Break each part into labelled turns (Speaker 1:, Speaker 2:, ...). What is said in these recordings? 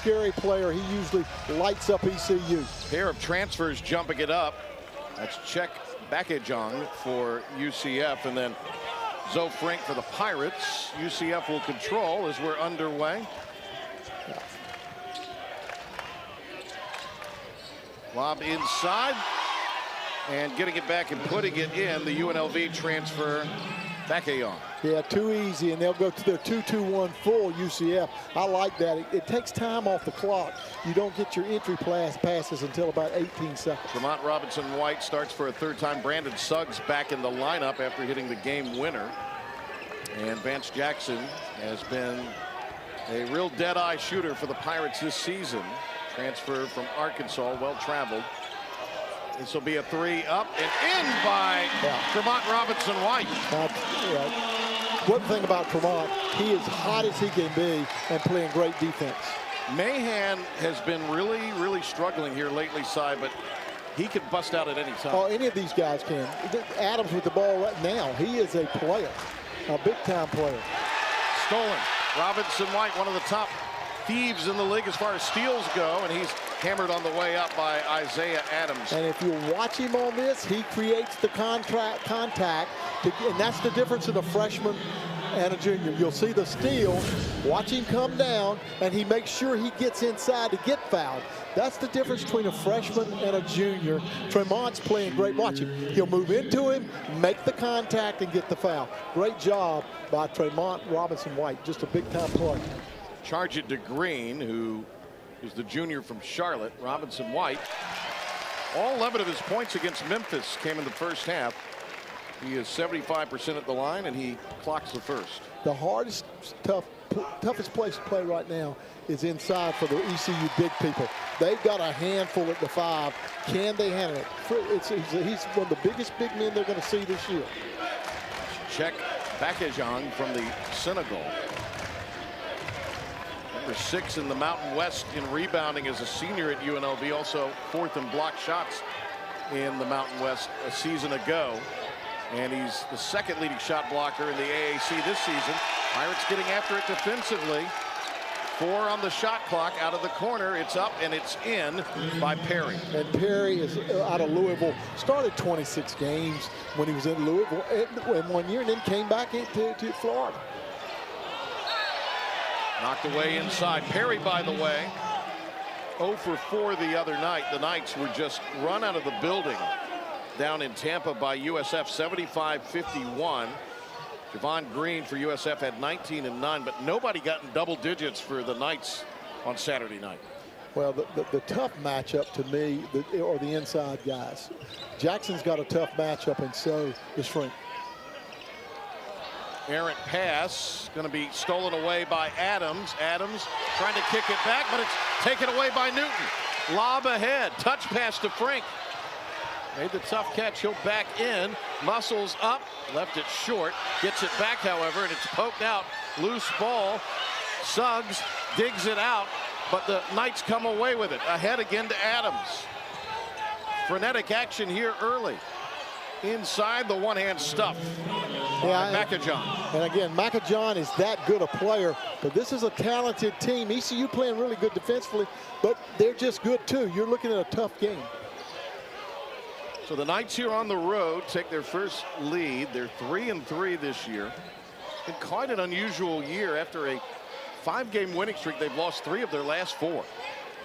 Speaker 1: scary player. He usually lights up ECU.
Speaker 2: Pair of transfers jumping it up. That's Czech Bakajong for UCF, and then Zoe Frink for the Pirates. UCF will control as we're underway. Lob inside, and getting it back and putting it in, the UNLV transfer, Bakajong.
Speaker 1: Yeah, too easy, and they'll go to their 2-2-1 full UCF. I like that. It takes time off the clock. You don't get your entry passes until about 18 seconds.
Speaker 2: Tremont Robinson-White starts for a third time. Brandon Suggs back in the lineup after hitting the game winner. And Vance Jackson has been a real dead-eye shooter for the Pirates this season. Transfer from Arkansas, well-traveled. This will be a three up and in by Tremont Robinson-White.
Speaker 1: One thing about Tremont, he is hot as he can be and playing great defense.
Speaker 2: Mahan has been really struggling here lately, Cy, but he can bust out at any time.
Speaker 1: Oh, any of these guys can. Adams with the ball right now. He is a player, a big-time player.
Speaker 2: Stolen. Robinson-White, one of the top thieves in the league as far as steals go, and he's hammered on the way up by Isaiah Adams.
Speaker 1: And if you watch him on this, he creates the contact, and that's the difference in a freshman and a junior. You'll see the steal, watch him come down, and he makes sure he gets inside to get fouled. That's the difference between a freshman and a junior. Tremont's playing great. Watch him. He'll move into him, make the contact, and get the foul. Great job by Tremont Robinson-White. Just a big-time play.
Speaker 2: Charge it to Green, who is the junior from Charlotte. Robinson-White, all 11 of his points against Memphis came in the first half. He is 75% at the line, and he clocks the first.
Speaker 1: The hardest, toughest place to play right now is inside for the ECU big people. They've got a handful at the 5. Can they handle it? He's one of the biggest big men they're going to see this year.
Speaker 2: Czech Bakajong from the Senegal. Number 6 in the Mountain West in rebounding as a senior at UNLV, also 4th in block shots in the Mountain West a season ago. And he's the 2nd leading shot blocker in the AAC this season. Pirates getting after it defensively. 4 on the shot clock out of the corner. It's up and it's in by Perry.
Speaker 1: And Perry is out of Louisville. Started 26 games when he was in Louisville in 1 year, and then came back to Florida.
Speaker 2: Knocked away inside. Perry, by the way, 0 for 4 the other night. The Knights were just run out of the building down in Tampa by USF, 75-51. Javon Green for USF had 19 and 9, but nobody got in double digits for the Knights on Saturday night.
Speaker 1: Well, the tough matchup to me are the inside guys. Jackson's got a tough matchup, and so does Frink.
Speaker 2: Errant pass going to be stolen away by Adams. Adams trying to kick it back, but it's taken away by Newton. Lob ahead, touch pass to Frink. Made the tough catch, he'll back in, muscles up, left it short, gets it back, however, and it's poked out. Loose ball. Suggs digs it out, but the Knights come away with it. Ahead again to Adams. Frenetic action here early. Inside the one-hand stuff. Bakajong.
Speaker 1: And again, Bakajong is that good a player, but this is a talented team. ECU playing really good defensively, but they're just good too. You're looking at a tough game.
Speaker 2: So the Knights here on the road take their first lead. They're 3-3 this year. Been quite an unusual year. After a 5-game winning streak, they've lost 3 of their last 4.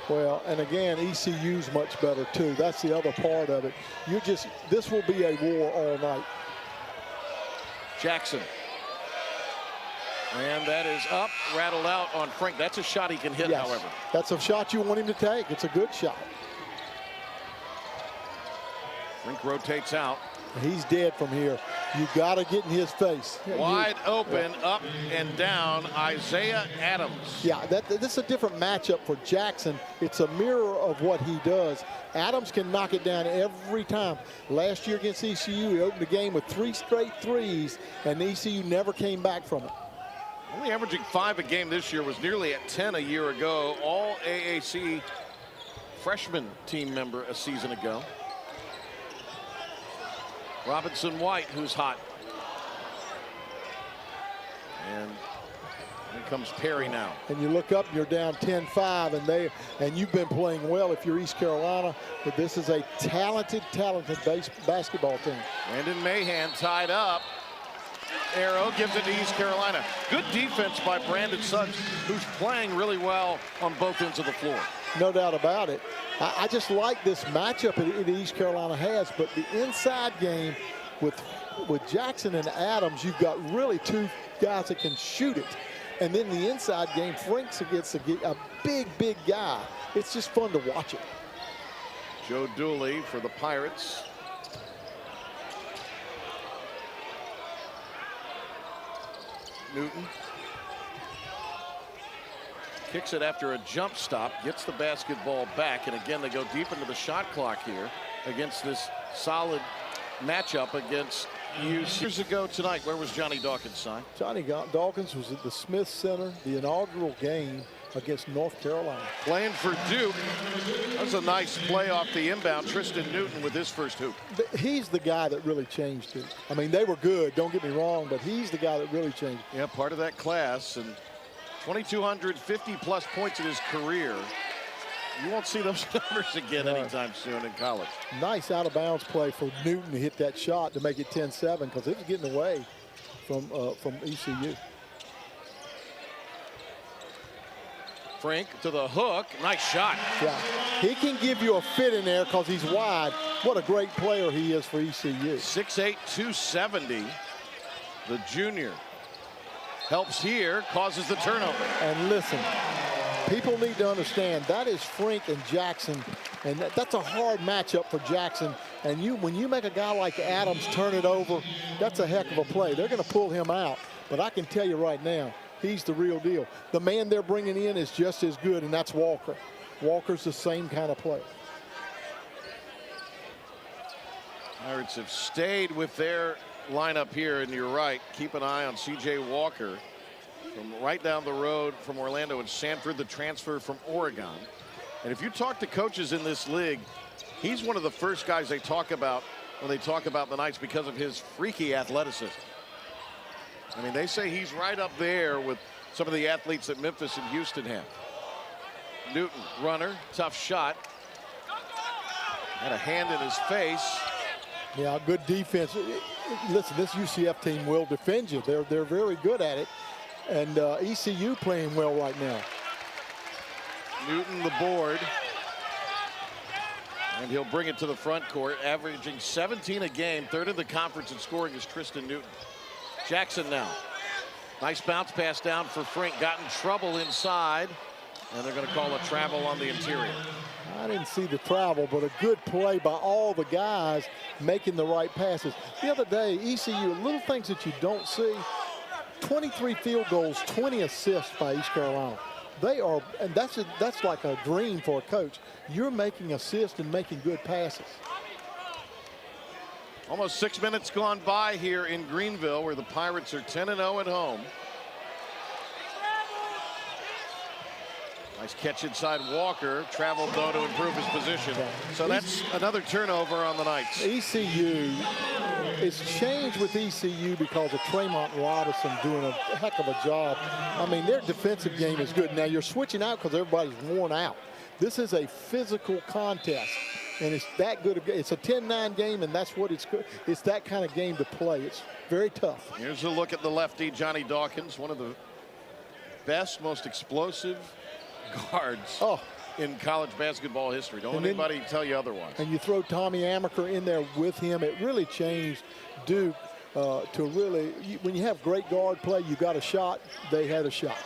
Speaker 1: Well, and again, ECU's much better too. That's the other part of it. This will be a war all night.
Speaker 2: Jackson. And that is up, rattled out on Frink. That's a shot he can hit,
Speaker 1: yes,
Speaker 2: however.
Speaker 1: That's a shot you want him to take. It's a good shot.
Speaker 2: Frink rotates out.
Speaker 1: He's dead from here. You got to get in his face.
Speaker 2: Wide open, up and down, Isaiah Adams.
Speaker 1: Yeah, this is a different matchup for Jackson. It's a mirror of what he does. Adams can knock it down every time. Last year against ECU, he opened the game with 3 straight threes, and ECU never came back from it.
Speaker 2: Only averaging 5 a game this year, was nearly at 10 a year ago. All AAC freshman team member a season ago. Robinson-White, who's hot. And Here comes Perry now.
Speaker 1: And you look up, you're down 10-5, and you've been playing well if you're East Carolina. But this is a talented basketball team.
Speaker 2: Brandon Mahan tied up. Arrow gives it to East Carolina. Good defense by Brandon Suggs, who's playing really well on both ends of the floor.
Speaker 1: No doubt about it. I just like this matchup that East Carolina has, but the inside game with Jackson and Adams, you've got really two guys that can shoot it. And then the inside game, Franks against a big guy. It's just fun to watch it.
Speaker 2: Joe Dooley for the Pirates. Newton kicks it after a jump stop, gets the basketball back, and again they go deep into the shot clock here against this solid matchup against UCF. Years ago tonight, where was Johnny Dawkins signed?
Speaker 1: Johnny Dawkins was at the Smith Center, the inaugural game against North Carolina.
Speaker 2: Playing for Duke. That was a nice play off the inbound. Tristan Newton with his first hoop.
Speaker 1: He's the guy that really changed it. I mean, they were good, don't get me wrong, but he's the guy that really changed it.
Speaker 2: Yeah, part of that class, and 2,250 plus points in his career. You won't see those numbers again anytime soon in college.
Speaker 1: Nice out of bounds play for Newton to hit that shot to make it 10-7 because it was getting away from ECU.
Speaker 2: Frank to the hook. Nice shot.
Speaker 1: Yeah, he can give you a fit in there because he's wide. What a great player he is for ECU.
Speaker 2: 6'8", 270. The junior helps here, causes the turnover.
Speaker 1: And listen, people need to understand that is Frank and Jackson, and that's a hard matchup for Jackson. And when you make a guy like Adams turn it over, that's a heck of a play. They're going to pull him out, but I can tell you right now, he's the real deal. The man they're bringing in is just as good, and that's Walker. Walker's the same kind of player.
Speaker 2: Pirates have stayed with their lineup here, and you're right. Keep an eye on C.J. Walker from right down the road from Orlando and Sanford, the transfer from Oregon. And if you talk to coaches in this league, he's one of the first guys they talk about when they talk about the Knights because of his freaky athleticism. I mean, they say he's right up there with some of the athletes that Memphis and Houston have. Newton, runner, tough shot. Had a hand in his face.
Speaker 1: Yeah, good defense. Listen, this UCF team will defend you. They're very good at it. And ECU playing well right now.
Speaker 2: Newton the board. And he'll bring it to the front court, averaging 17 a game. Third in the conference in scoring is Tristan Newton. Jackson now. Nice bounce pass down for Frank. Got in trouble inside. And they're going to call a travel on the interior.
Speaker 1: I didn't see the travel, but a good play by all the guys making the right passes. The other day, ECU, little things that you don't see. 23 field goals, 20 assists by East Carolina. They are, and that's like a dream for a coach. You're making assists and making good passes.
Speaker 2: Almost 6 minutes gone by here in Greenville, where the Pirates are 10-0 at home. Nice catch inside Walker. Traveled, though, to improve his position. So that's another turnover on the Knights.
Speaker 1: ECU, it's changed with ECU because of Tremont Robinson doing a heck of a job. I mean, their defensive game is good. Now, you're switching out because everybody's worn out. This is a physical contest, and it's that good. It's a 10-9 game, and that's what it's good. It's that kind of game to play. It's very tough.
Speaker 2: Here's a look at the lefty, Johnny Dawkins, one of the best, most explosive guards in college basketball history. Don't let anybody tell you otherwise.
Speaker 1: And you throw Tommy Amaker in there with him. It really changed Duke to really, when you have great guard play, you got a shot. They had a shot.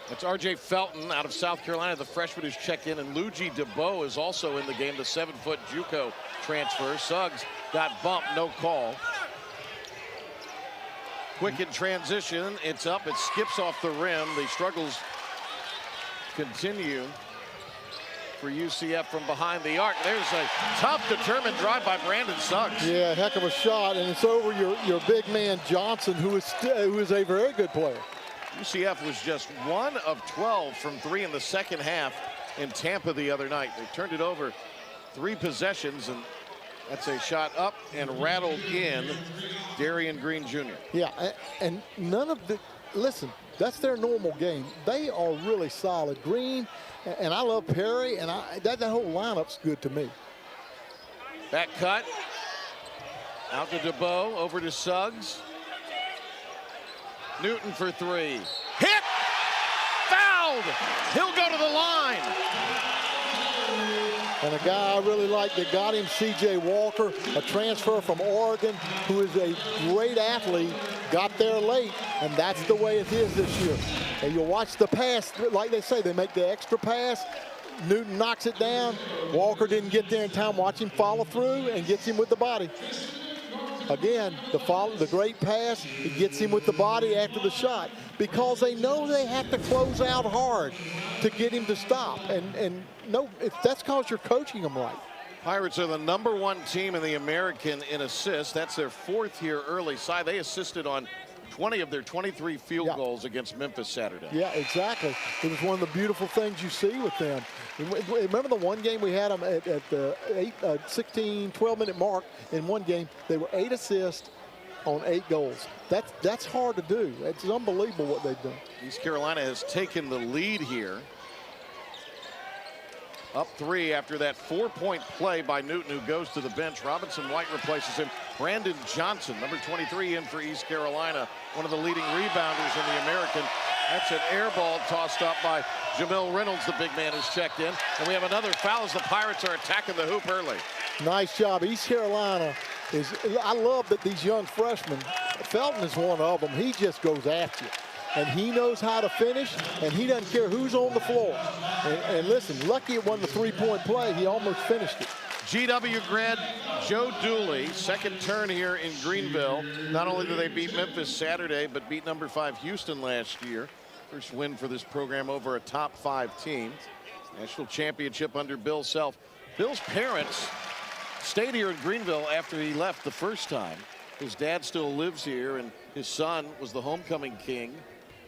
Speaker 2: That's R.J. Felton out of South Carolina, the freshman who's checked in, and Luigi DeBow is also in the game, the 7-foot JUCO transfer. Suggs got bumped, no call. Quick in transition, it's up, it skips off the rim. The struggles continue for UCF from behind the arc. There's a tough, determined drive by Brandon Suggs.
Speaker 1: Yeah, heck of a shot, and it's over your big man Johnson, who is a very good player.
Speaker 2: UCF was just 1 of 12 from 3 in the second half in Tampa the other night. They turned it over 3 possessions, and That's a shot up and rattled in. Darian Green Jr.
Speaker 1: Yeah, and none of the, listen, that's their normal game. They are really solid. Green, and I love Perry, and that whole lineup's good to me.
Speaker 2: Back cut. Out to DeBow, over to Suggs. Newton for three. Hit! Fouled! He'll go to the line.
Speaker 1: And a guy I really like that got him, C.J. Walker, a transfer from Oregon, who is a great athlete, got there late, and that's the way it is this year. And you'll watch the pass, like they say, they make the extra pass. Newton knocks it down. Walker didn't get there in time. Watch him follow through and gets him with the body. Again, the great pass, it gets him with the body after the shot because they know they have to close out hard to get him to stop. And no, that's because you're coaching them right.
Speaker 2: Pirates are the #1 team in the American in assists. That's their 4th year early side. They assisted on 20 of their 23 field goals against Memphis Saturday.
Speaker 1: Yeah, exactly. It was one of the beautiful things you see with them. Remember the one game we had them at the 16, 12-minute mark in one game? They were 8 assists on 8 goals. That's hard to do. It's unbelievable what they've done.
Speaker 2: East Carolina has taken the lead here. Up 3 after that 4-point play by Newton, who goes to the bench. Robinson White replaces him. Brandon Johnson, number 23, in for East Carolina, one of the leading rebounders in the American. That's an air ball tossed up by Jamil Reynolds, the big man who's checked in. And we have another foul as the Pirates are attacking the hoop early.
Speaker 1: Nice job. East Carolina is, I love that these young freshmen, Felton is one of them. He just goes after you. And he knows how to finish, and he doesn't care who's on the floor. And listen, lucky it wasn't a 3-point play. He almost finished it.
Speaker 2: GW grad Joe Dooley, second turn here in Greenville. Not only did they beat Memphis Saturday, but beat number 5 Houston last year. First win for this program over a top 5 team. National championship under Bill Self. Bill's parents stayed here in Greenville after he left the first time. His dad still lives here, and his son was the homecoming king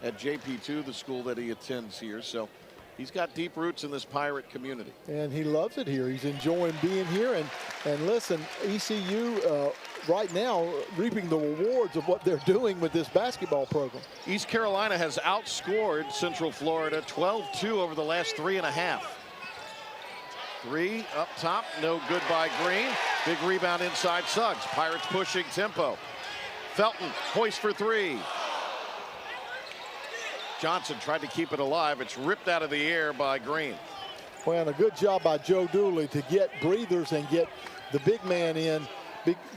Speaker 2: at JP2, the school that he attends here. So he's got deep roots in this Pirate community.
Speaker 1: And he loves it here. He's enjoying being here. And listen, ECU right now reaping the rewards of what they're doing with this basketball program.
Speaker 2: East Carolina has outscored Central Florida 12-2 over the last 3.5. 3 up top, no good by Green. Big rebound inside Suggs. Pirates pushing tempo. Felton hoist for 3. Johnson tried to keep it alive. It's ripped out of the air by Green.
Speaker 1: Well, and a good job by Joe Dooley to get breathers and get the big man in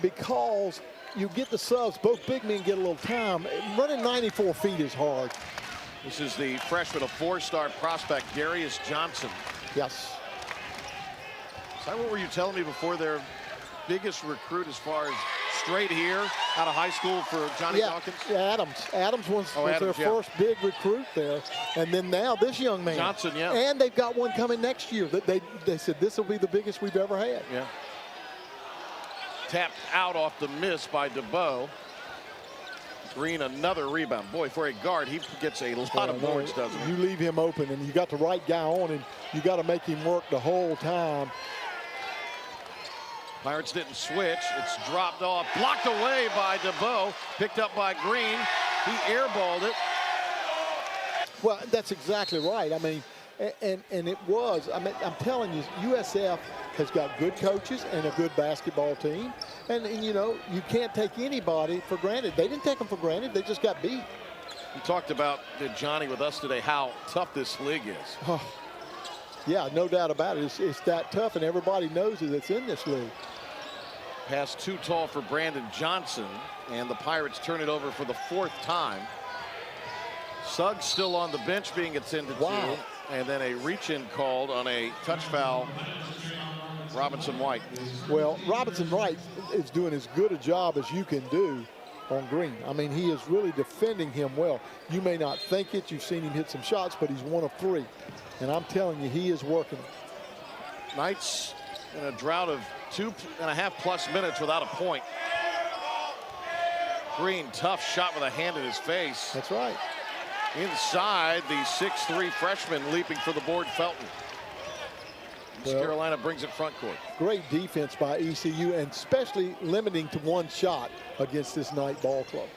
Speaker 1: because you get the subs. Both big men get a little time. Running 94 feet is hard.
Speaker 2: This is the freshman, a 4-star prospect, Darius Johnson.
Speaker 1: Yes.
Speaker 2: Is that what were you telling me before, their biggest recruit as far as straight here out of high school for Johnny Dawkins?
Speaker 1: Yeah, Adams was their first big recruit there. And then now this young man.
Speaker 2: Johnson, yeah.
Speaker 1: And they've got one coming next year. That they said this will be the biggest we've ever had.
Speaker 2: Yeah. Tapped out off the miss by DeBow. Green, another rebound. Boy, for a guard, he gets a lot of boards, doesn't he?
Speaker 1: You leave him open, and you got the right guy on him. You got to make him work the whole time.
Speaker 2: Pirates didn't switch. It's dropped off, blocked away by DeBow, picked up by Green. He airballed it.
Speaker 1: Well, that's exactly right. I mean, and it was. I mean, I'm telling you, USF has got good coaches and a good basketball team. And you know, you can't take anybody for granted. They didn't take them for granted. They just got beat.
Speaker 2: We talked about, Johnny, with us today, how tough this league is.
Speaker 1: Oh, yeah, no doubt about it. It's that tough, and everybody knows it that's in this league.
Speaker 2: Pass too tall for Brandon Johnson, and the Pirates turn it over for the 4th time. Suggs still on the bench being attended to, and then a reach-in called on a touch foul, Robinson White.
Speaker 1: Well, Robinson White is doing as good a job as you can do on Green. I mean, he is really defending him well. You may not think it. You've seen him hit some shots, but he's 1 of 3. And I'm telling you, he is working.
Speaker 2: Knights in a drought of 2.5+ minutes without a point. Green, tough shot with a hand in his face.
Speaker 1: That's right.
Speaker 2: Inside, the 6'3" freshman leaping for the board, Felton.
Speaker 1: Well,
Speaker 2: Carolina brings it front court.
Speaker 1: Great defense by ECU, and especially limiting to one shot against this Knight ball club.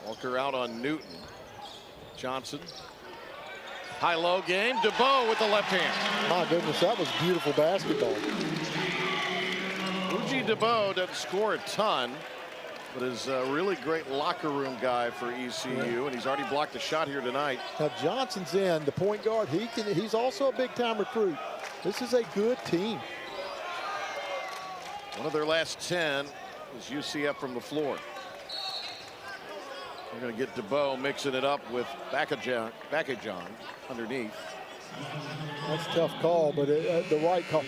Speaker 2: Walker out on Newton. Johnson. High-low game. DeBow with the left hand.
Speaker 1: My goodness, that was beautiful basketball.
Speaker 2: Uji DeBow doesn't score a ton, but is a really great locker room guy for ECU, and he's already blocked a shot here tonight.
Speaker 1: Now Johnson's in, the point guard. He's also a big-time recruit. This is a good team.
Speaker 2: One of their last 10 is UCF from the floor. We're going to get DeBow mixing it up with Bakajan underneath.
Speaker 1: That's a tough call, but the right call.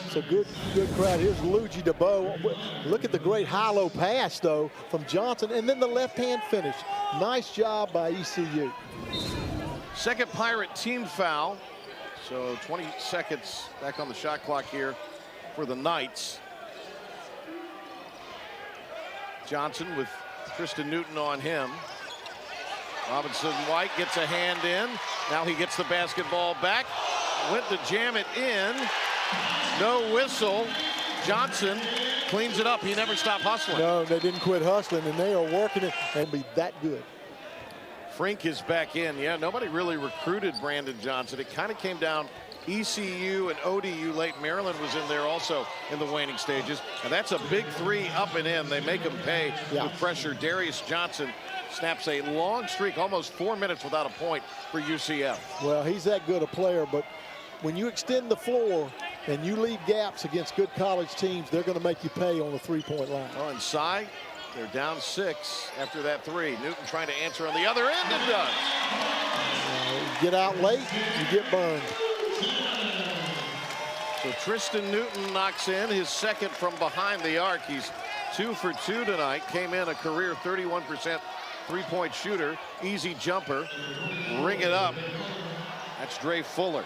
Speaker 1: It's a good crowd. Here's Luigi DeBow. Look at the great high-low pass, though, from Johnson, and then the left-hand finish. Nice job by ECU.
Speaker 2: Second Pirate team foul. So 20 seconds back on the shot clock here for the Knights. Johnson with Tristan Newton on him. Robinson White gets a hand in. Now he gets the basketball back. Went to jam it in. No whistle. Johnson cleans it up. He never stopped hustling.
Speaker 1: No, they didn't quit hustling, and they are working it and be that good.
Speaker 2: Frink is back in. Yeah, nobody really recruited Brandon Johnson. It kind of came down. ECU and ODU late. Maryland was in there also in the waning stages. And that's a big three up and in. They make him pay with pressure. Darius Johnson snaps a long streak, almost 4 minutes without a point for UCF.
Speaker 1: Well, he's that good a player, but when you extend the floor and you leave gaps against good college teams, they're going to make you pay on the three-point line.
Speaker 2: Oh, and Cy, they're down 6 after that three. Newton trying to answer on the other end and does.
Speaker 1: You get out late, you get burned.
Speaker 2: So Tristan Newton knocks in his second from behind the arc. He's 2 for 2 tonight. Came in a career 31% three-point shooter. Easy jumper. Ring it up. That's Dre Fuller.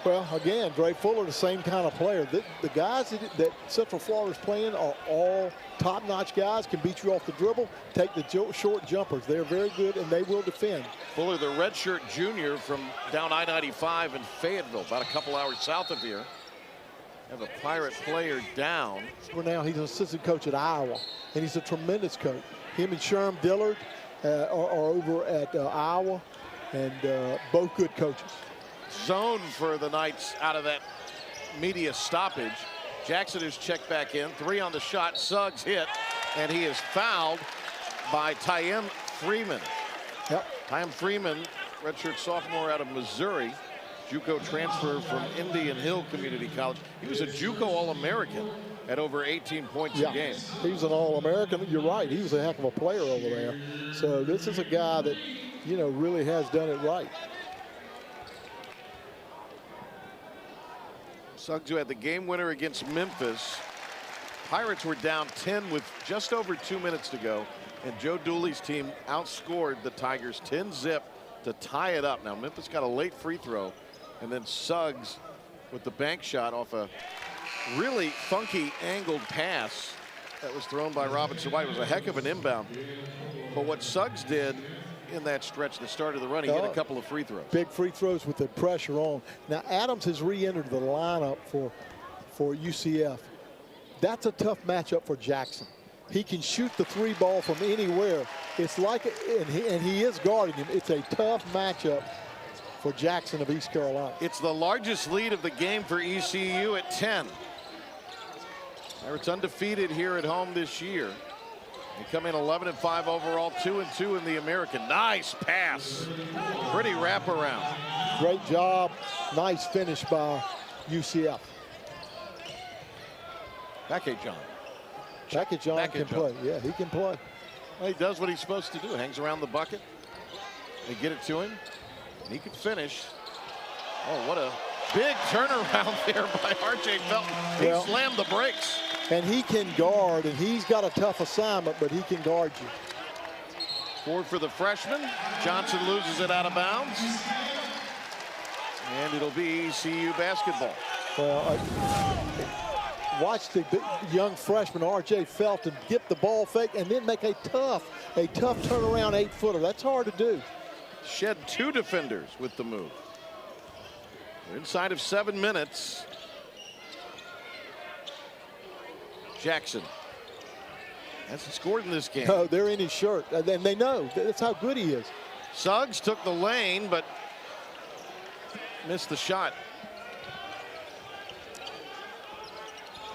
Speaker 1: Well, again, Dre Fuller, the same kind of player. The guys that Central Florida's playing are all top-notch guys, can beat you off the dribble, take the short jumpers. They're very good, and they will defend.
Speaker 2: Fuller, the redshirt junior from down I-95 in Fayetteville, about a couple hours south of here. Have a Pirate player down.
Speaker 1: For now, he's an assistant coach at Iowa, and he's a tremendous coach. Him and Sherm Dillard are over at Iowa, and both good coaches.
Speaker 2: Zone for the Knights out of that media stoppage. Jackson is checked back in. 3 on the shot. Suggs hit, and he is fouled by Tyem Freeman.
Speaker 1: Yep.
Speaker 2: Tyem Freeman, redshirt sophomore out of Missouri. JUCO transfer from Indian Hill Community College. He was a JUCO All-American at over 18 points a game.
Speaker 1: He was an All-American. You're right. He was a heck of a player over there. So this is a guy that, you know, really has done it right.
Speaker 2: Suggs, who had the game winner against Memphis. Pirates were down 10 with just over 2 minutes to go, and Joe Dooley's team outscored the Tigers 10-zip to tie it up. Now Memphis got a late free throw, and then Suggs with the bank shot off a really funky angled pass that was thrown by Robinson White. It was a heck of an inbound. But what Suggs did in that stretch, the start of the run, he hit a couple of free throws.
Speaker 1: Big free throws with the pressure on. Now Adams has re-entered the lineup for UCF. That's a tough matchup for Jackson. He can shoot the three ball from anywhere. It's like, and he is guarding him. It's a tough matchup for Jackson of East Carolina.
Speaker 2: It's the largest lead of the game for ECU at 10. Pirates undefeated here at home this year. They come in 11-5 overall, 2-2 in the American. Nice pass. Pretty wraparound.
Speaker 1: Great job. Nice finish by UCF.
Speaker 2: Bakajan.
Speaker 1: Bakajan can play. Yeah, he can play.
Speaker 2: Well, he does what he's supposed to do. Hangs around the bucket. They get it to him, and he can finish. Oh, what a big turnaround there by R.J. Felton. He slammed the brakes.
Speaker 1: And he can guard, and he's got a tough assignment, but he can guard you.
Speaker 2: Forward for the freshman. Johnson loses it out of bounds. And it'll be ECU basketball.
Speaker 1: Well, watch the young freshman, R.J. Felton, get the ball fake and then make a tough turnaround 8-footer. That's hard to do.
Speaker 2: Shed 2 defenders with the move. We're inside of 7 minutes. Jackson hasn't scored in this game.
Speaker 1: No, they're in his shirt, and they know that's how good he is.
Speaker 2: Suggs took the lane, but missed the shot.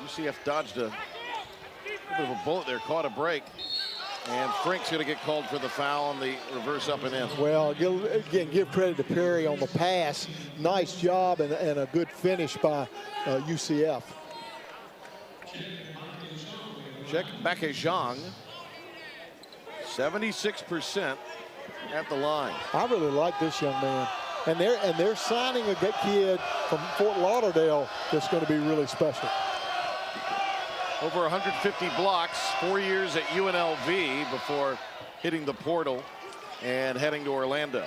Speaker 2: UCF dodged a bit of a bullet there, caught a break. And Frink's going to get called for the foul on the reverse up and in.
Speaker 1: Well, again, give credit to Perry on the pass. Nice job and a good finish by UCF.
Speaker 2: Check Becca Zhang, 76% at the line.
Speaker 1: I really like this young man. And they're signing a good kid from Fort Lauderdale that's going to be really special.
Speaker 2: Over 150 blocks, 4 years at UNLV before hitting the portal and heading to Orlando.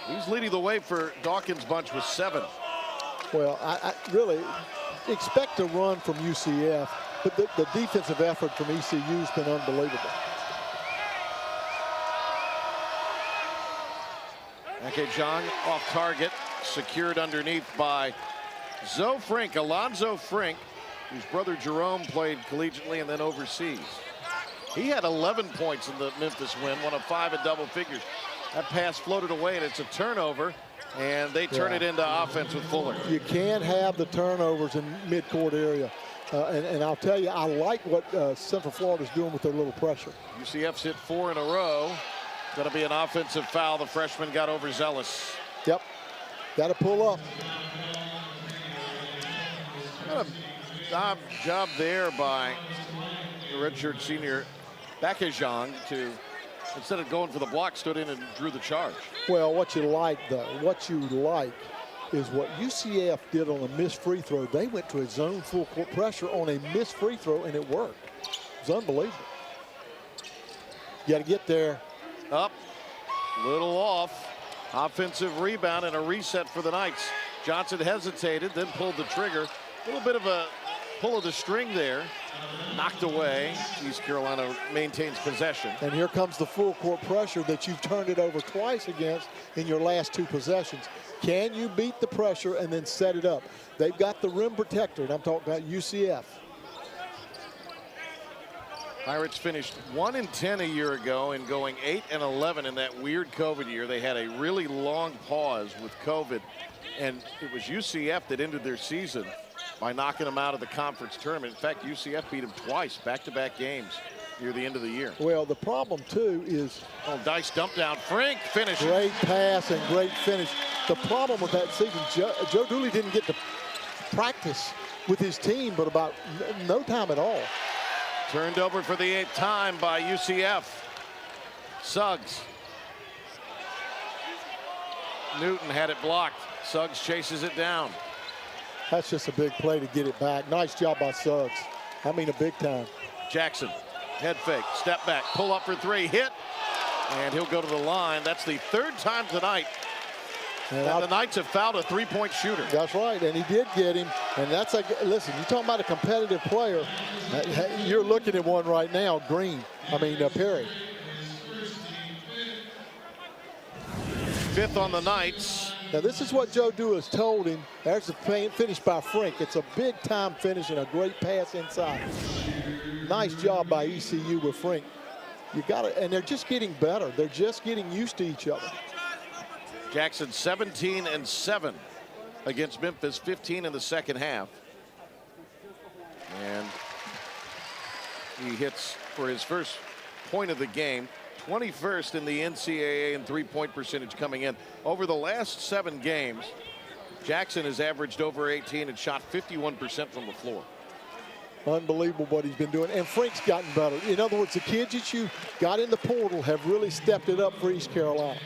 Speaker 2: He's leading the way for Dawkins' bunch with 7.
Speaker 1: Well, I really expect a run from UCF, but the defensive effort from ECU has been unbelievable.
Speaker 2: Okay, Zhang off target, secured underneath by Zoe Frink, Alonzo Frink, whose brother Jerome played collegiately and then overseas. He had 11 points in the Memphis win, one of 5 in double figures. That pass floated away, and it's a turnover, and they turn it into offense with Fuller.
Speaker 1: You can't have the turnovers in midcourt area. And I'll tell you, I like what Central Florida's doing with their little pressure.
Speaker 2: UCF's hit 4 in a row. Going to be an offensive foul. The freshman got overzealous.
Speaker 1: Yep, got to pull up.
Speaker 2: What a job there by the redshirt senior Bakajang to, instead of going for the block, stood in and drew the charge.
Speaker 1: Well, what you like, though, is what UCF did on a missed free throw. They went to a zone full court pressure on a missed free throw, and it worked. It was unbelievable. You got to get there.
Speaker 2: Up, little off. Offensive rebound and a reset for the Knights. Johnson hesitated, then pulled the trigger. A little bit of a pull of the string there. Knocked away. East Carolina maintains possession.
Speaker 1: And here comes the full court pressure that you've turned it over twice against in your last 2 possessions. Can you beat the pressure and then set it up? They've got the rim protector, and I'm talking about UCF.
Speaker 2: Pirates finished 1-10 a year ago and going 8-11 in that weird COVID year. They had a really long pause with COVID, and it was UCF that ended their season by knocking them out of the conference tournament. In fact, UCF beat them twice, back-to-back games near the end of the year.
Speaker 1: Well, the problem, too, is...
Speaker 2: Oh, Dice dump down. Frink finishes.
Speaker 1: Great pass and great finish. The problem with that season, Joe Dooley didn't get to practice with his team, but about no time at all.
Speaker 2: Turned over for the 8th time by UCF. Suggs. Newton had it blocked. Suggs chases it down.
Speaker 1: That's just a big play to get it back. Nice job by Suggs. I mean, a big time.
Speaker 2: Jackson, head fake, step back, pull up for 3, hit, and he'll go to the line. That's the 3rd time tonight. And the Knights have fouled a 3-point shooter.
Speaker 1: That's right, and he did get him. And that's a, listen, you're talking about a competitive player. You're looking at one right now, Perry.
Speaker 2: 5th on the Knights.
Speaker 1: Now, this is what Joe Dooley's told him. There's a finish by Frink. It's a big-time finish and a great pass inside. Nice job by ECU with Frink. You got it, and they're just getting better. They're just getting used to each other.
Speaker 2: Jackson 17-7 against Memphis, 15 in the second half. And he hits for his first point of the game. 21st in the NCAA in 3-point percentage coming in. Over the last 7 games, Jackson has averaged over 18 and shot 51% from the floor.
Speaker 1: Unbelievable what he's been doing. And Frink's gotten better. In other words, the kids that you got in the portal have really stepped it up for East Carolina.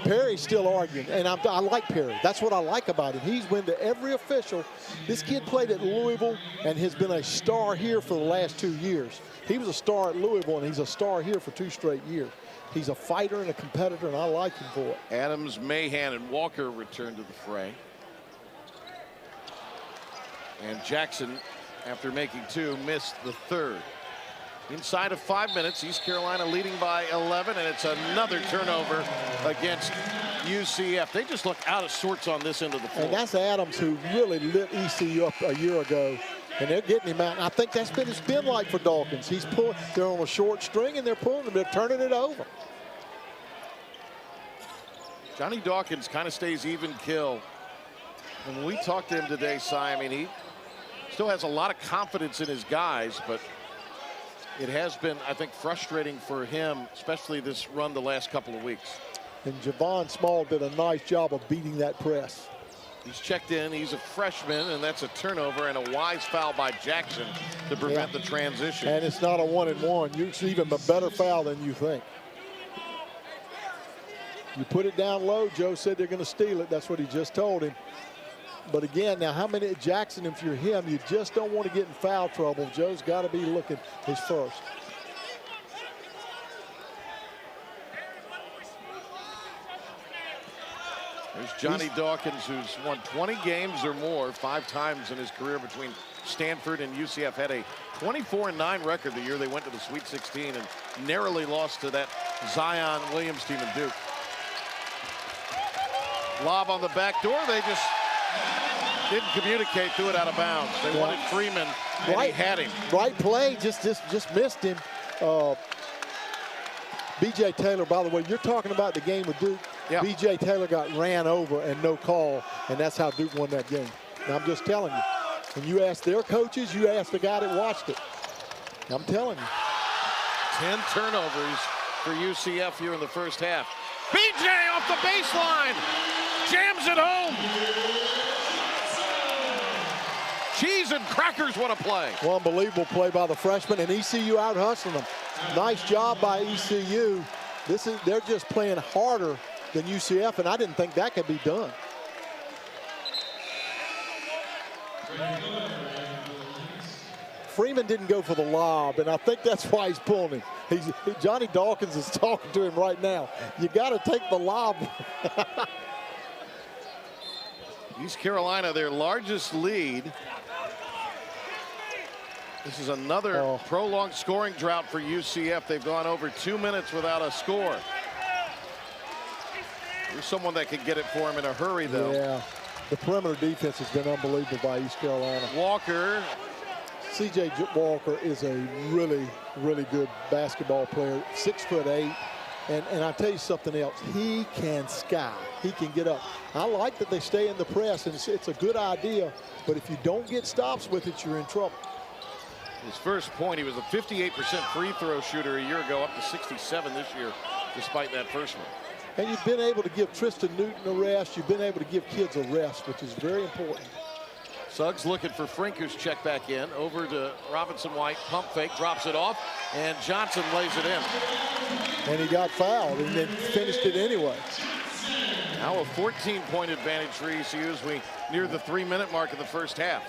Speaker 1: Perry's still arguing, and I like Perry. That's what I like about him. He's been to every official. This kid played at Louisville and has been a star here for the last 2 years. He was a star at Louisville, and he's a star here for 2 straight years. He's a fighter and a competitor, and I like him for it.
Speaker 2: Adams, Mahan, and Walker return to the fray. And Jackson, after making 2, missed the 3rd. Inside of 5 minutes, East Carolina leading by 11, and it's another turnover against UCF. They just look out of sorts on this end of the floor.
Speaker 1: And that's Adams, who really lit ECU up a year ago, and they're getting him out. And I think that's been it's been like for Dawkins. He's pulling. They're on a short string, and they're pulling him. They're turning it over.
Speaker 2: Johnny Dawkins kind of stays even kill. And when we talked to him today, Si, I mean, he still has a lot of confidence in his guys, but it has been, I think, frustrating for him, especially this run the last couple of weeks.
Speaker 1: And Javon Small did a nice job of beating that press.
Speaker 2: He's checked in. He's a freshman, and that's a turnover and a wise foul by Jackson to prevent the transition.
Speaker 1: And it's not a 1-and-1. It's even a better foul than you think. You put it down low. Joe said they're going to steal it. That's what he just told him. But again, now how many, Jackson, if you're him, you just don't want to get in foul trouble. Joe's got to be looking his first.
Speaker 2: There's Johnny Dawkins, who's won 20 games or more 5 times in his career between Stanford and UCF. Had a 24-9 record the year they went to the Sweet 16 and narrowly lost to that Zion Williams team in Duke. Lob on the back door. They just didn't communicate, threw it out of bounds. They wanted Freeman, and he had him.
Speaker 1: Right play, just missed him. B.J. Taylor, by the way, you're talking about the game with Duke.
Speaker 2: Yeah.
Speaker 1: B.J. Taylor got ran over and no call, and that's how Duke won that game. And I'm just telling you. When you ask their coaches, you ask the guy that watched it. I'm telling you.
Speaker 2: 10 turnovers for UCF here in the first half. B.J. off the baseline. Jams it home. Cheese and crackers, what a play.
Speaker 1: Well, unbelievable play by the freshman, and ECU out hustling them. Nice job by ECU. They're just playing harder than UCF, and I didn't think that could be done. Freeman didn't go for the lob, and I think that's why he's pulling him. Johnny Dawkins is talking to him right now. You got to take the lob.
Speaker 2: East Carolina, their largest lead. This is another prolonged scoring drought for UCF. They've gone over 2 minutes without a score. There's someone that could get it for him in a hurry, though.
Speaker 1: Yeah, the perimeter defense has been unbelievable by East Carolina.
Speaker 2: Walker.
Speaker 1: C.J. Walker is a really, really good basketball player, 6'8". And I'll tell you something else. He can sky. He can get up. I like that they stay in the press, and it's a good idea. But if you don't get stops with it, you're in trouble.
Speaker 2: His first point, he was a 58% free throw shooter a year ago, up to 67 this year, despite that first one.
Speaker 1: And you've been able to give Tristan Newton a rest. You've been able to give kids a rest, which is very important.
Speaker 2: Suggs looking for Frink, who's checked back in. Over to Robinson White, pump fake, drops it off, and Johnson lays it in.
Speaker 1: And he got fouled and then finished it anyway.
Speaker 2: Now a 14-point advantage for ECU as we near the 3-minute mark of the first half.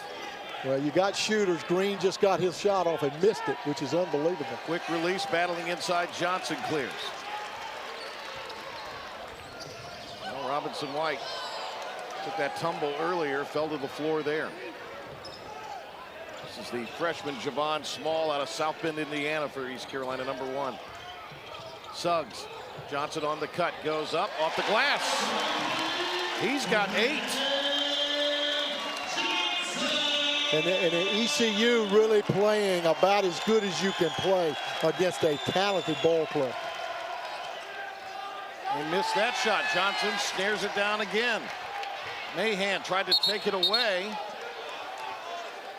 Speaker 1: Well, you got shooters. Green just got his shot off and missed it, which is unbelievable.
Speaker 2: Quick release, battling inside. Johnson clears. Well, Robinson White took that tumble earlier, fell to the floor there. This is the freshman Javon Small out of South Bend, Indiana for East Carolina, #1. Suggs. Johnson on the cut, goes up, off the glass. He's got 8.
Speaker 1: And ECU really playing about as good as you can play against a talented ball club.
Speaker 2: He missed that shot. Johnson snares it down again. Mahan tried to take it away.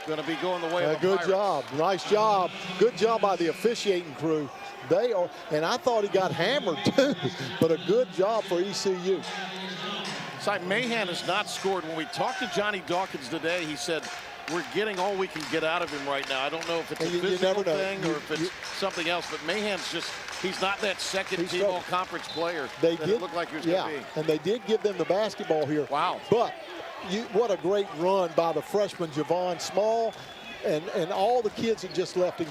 Speaker 2: Going to be going the way of the
Speaker 1: Good
Speaker 2: Pirates.
Speaker 1: job. Nice job. Good job by the officiating crew. They are, and I thought he got hammered too, but a good job for ECU.
Speaker 2: It's like Mahan has not scored. When we talked to Johnny Dawkins today, he said, we're getting all we can get out of him right now. I don't know if it's a physical thing or if it's something else, but Mahan's just, he's not that second team all-conference player that it looked like he was going to be.
Speaker 1: And they did give them the basketball here.
Speaker 2: Wow.
Speaker 1: But what a great run by the freshman Javon Small. And all the kids that just left and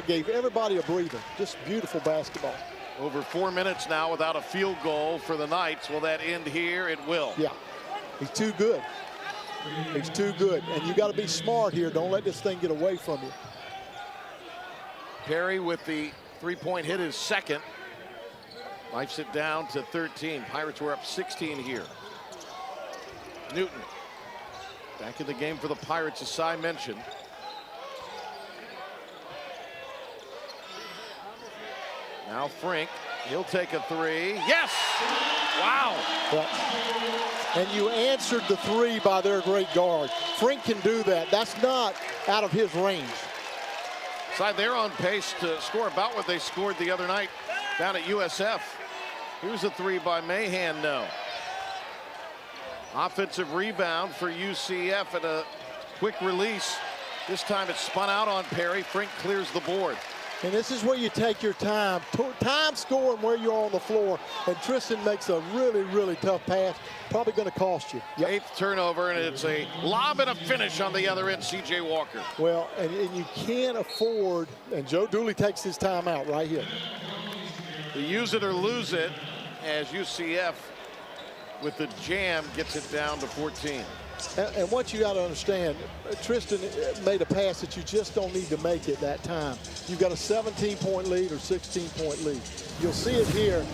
Speaker 1: gave everybody a breather. Just beautiful basketball.
Speaker 2: Over 4 minutes now without a field goal for the Knights. Will that end here? It will.
Speaker 1: Yeah, he's too good. He's too good. And you got to be smart here. Don't let this thing get away from you.
Speaker 2: Perry with the three-point hit, his second. Knifes it down to 13. Pirates were up 16 here. Newton back in the game for the Pirates, as Cy mentioned. Now Frink, he'll take a three. Yes! Wow!
Speaker 1: And you answered the three by their great guard. Frink can do that. That's not out of his range.
Speaker 2: Cy, they're on pace to score about what they scored the other night down at USF. Here's a three by Mahan, no. Offensive rebound for UCF and a quick release. This time it's spun out on Perry. Frink clears the board.
Speaker 1: And this is where you take your time. Time scoring where you're on the floor. And Tristan makes a really, really tough pass. Probably going to cost you.
Speaker 2: Yep. 8th turnover, and it's a lob and a finish on the other end, C.J. Walker.
Speaker 1: Well, and you can't afford, and Joe Dooley takes his time out right here.
Speaker 2: To use it or lose it, as UCF with the jam gets it down to 14.
Speaker 1: And what you got to understand, Tristan made a pass that you just don't need to make at that time. You've got a 17-point lead or 16-point lead. You'll see it here.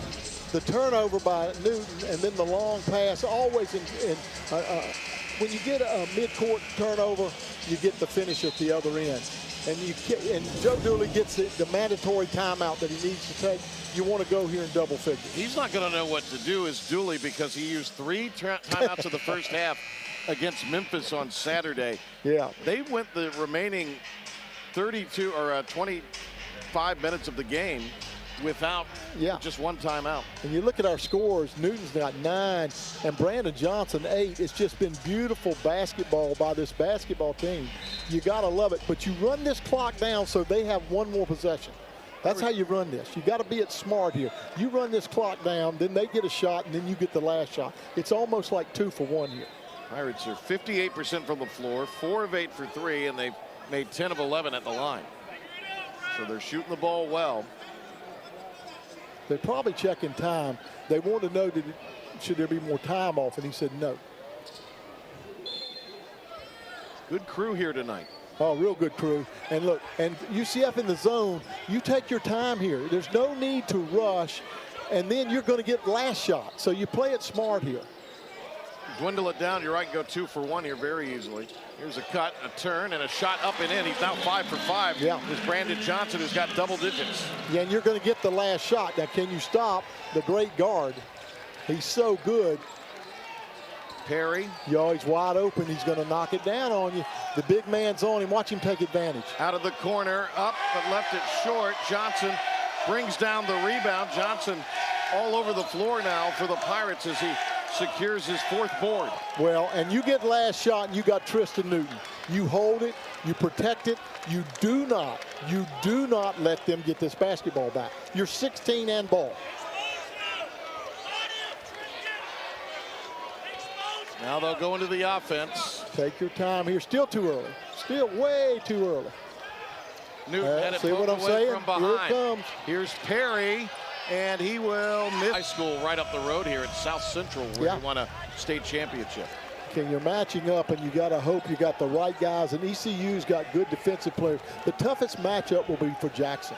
Speaker 1: The turnover by Newton and then the long pass, always when you get a mid-court turnover, you get the finish at the other end. And Joe Dooley gets the mandatory timeout that he needs to take. You want to go here in double figures.
Speaker 2: He's not going to know what to do as Dooley, because he used 3 timeouts in the first half against Memphis on Saturday.
Speaker 1: Yeah.
Speaker 2: They went the remaining 32 or 25 minutes of the game without just 1 timeout.
Speaker 1: And you look at our scores, Newton's got 9 and Brandon Johnson 8. It's just been beautiful basketball by this basketball team. You got to love it, but you run this clock down so they have 1 more possession. That's how you run this. You got to be smart here. You run this clock down, then they get a shot, and then you get the last shot. It's almost like 2 for 1 here.
Speaker 2: Pirates are 58% from the floor, 4 of 8 for 3, and they've made 10 of 11 at the line. So they're shooting the ball well.
Speaker 1: They're probably checking time. They want to know, should there be more time off, and he said no.
Speaker 2: Good crew here tonight.
Speaker 1: Oh, real good crew. And look, and UCF in the zone, you take your time here. There's no need to rush, and then you're going to get last shot. So you play it smart here.
Speaker 2: Dwindle it down. You're right, go 2 for 1 here very easily. Here's a cut, a turn, and a shot up and in. He's now 5 for 5.
Speaker 1: Yeah.
Speaker 2: There's Brandon Johnson, who's got double digits.
Speaker 1: Yeah, and you're going to get the last shot. Now, can you stop the great guard? He's so good.
Speaker 2: Perry.
Speaker 1: Yo, he's wide open. He's going to knock it down on you. The big man's on him. Watch him take advantage.
Speaker 2: Out of the corner, up, but left it short. Johnson brings down the rebound. Johnson all over the floor now for the Pirates as he secures his 4th board.
Speaker 1: Well, and you get last shot, and you got Tristan Newton. You hold it, you protect it. You do not let them get this basketball back. You're 16 and ball.
Speaker 2: Now they'll go into the offense.
Speaker 1: Take your time here. Still too early. Still way too early.
Speaker 2: Newton had it
Speaker 1: see what I'm saying?
Speaker 2: from behind.
Speaker 1: Here it comes.
Speaker 2: Here's Perry, and he will miss. High school right up the road here at South Central, where you won a state championship.
Speaker 1: Okay, you're matching up, and you got to hope you got the right guys. And ECU's got good defensive players. The toughest matchup will be for Jackson.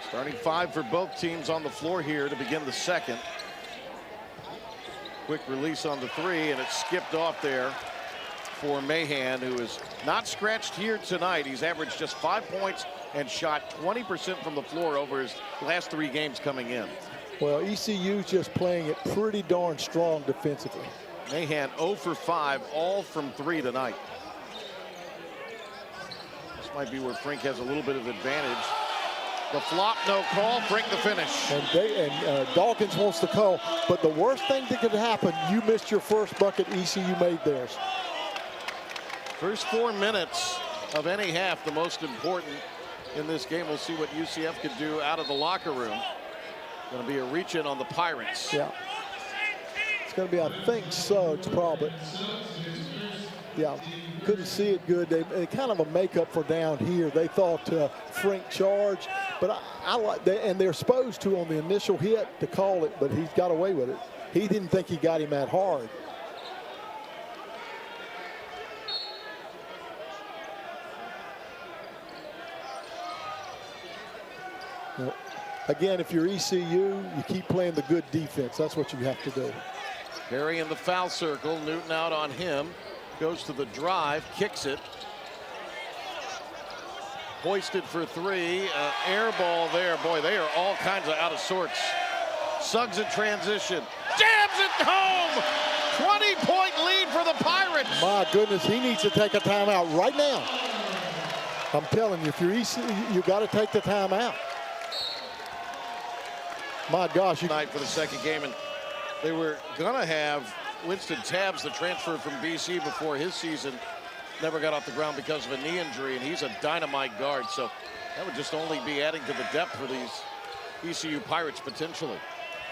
Speaker 2: Starting 5 for both teams on the floor here to begin the second. Quick release on the 3, and it's skipped off there for Mahan, who is not scratched here tonight. He's averaged just 5 points and shot 20% from the floor over his last 3 games coming in.
Speaker 1: Well, ECU's just playing it pretty darn strong defensively.
Speaker 2: Mahan 0 for 5, all from 3 tonight. This might be where Frink has a little bit of advantage. The flop, no call. Frink the finish.
Speaker 1: And Dawkins wants the call. But the worst thing that could happen, you missed your first bucket. ECU made theirs.
Speaker 2: First 4 minutes of any half, the most important in this game. We'll see what UCF could do out of the locker room. Going to be a reach-in on the Pirates.
Speaker 1: Yeah. It's going to be, I think, Suggs probably. Yeah. Couldn't see it good. They kind of a makeup for down here. They thought Frink charged, but I like that, and they're supposed to on the initial hit to call it, but he's got away with it. He didn't think he got him that hard. You know, again, if you're ECU, you keep playing the good defense. That's what you have to do.
Speaker 2: Perry in the foul circle. Newton out on him. Goes to the drive, kicks it. Hoisted for three. Air ball there. Boy, they are all kinds of out of sorts. Suggs in transition. Jams it home. 20-point lead for the Pirates.
Speaker 1: My goodness, he needs to take a timeout right now. I'm telling you, if you're ECU, you got to take the timeout. My gosh.
Speaker 2: Tonight for the second game, and they were going to have Winston Tabbs, the transfer from BC before his season, never got off the ground because of a knee injury, and he's a dynamite guard. So that would just only be adding to the depth for these ECU Pirates potentially.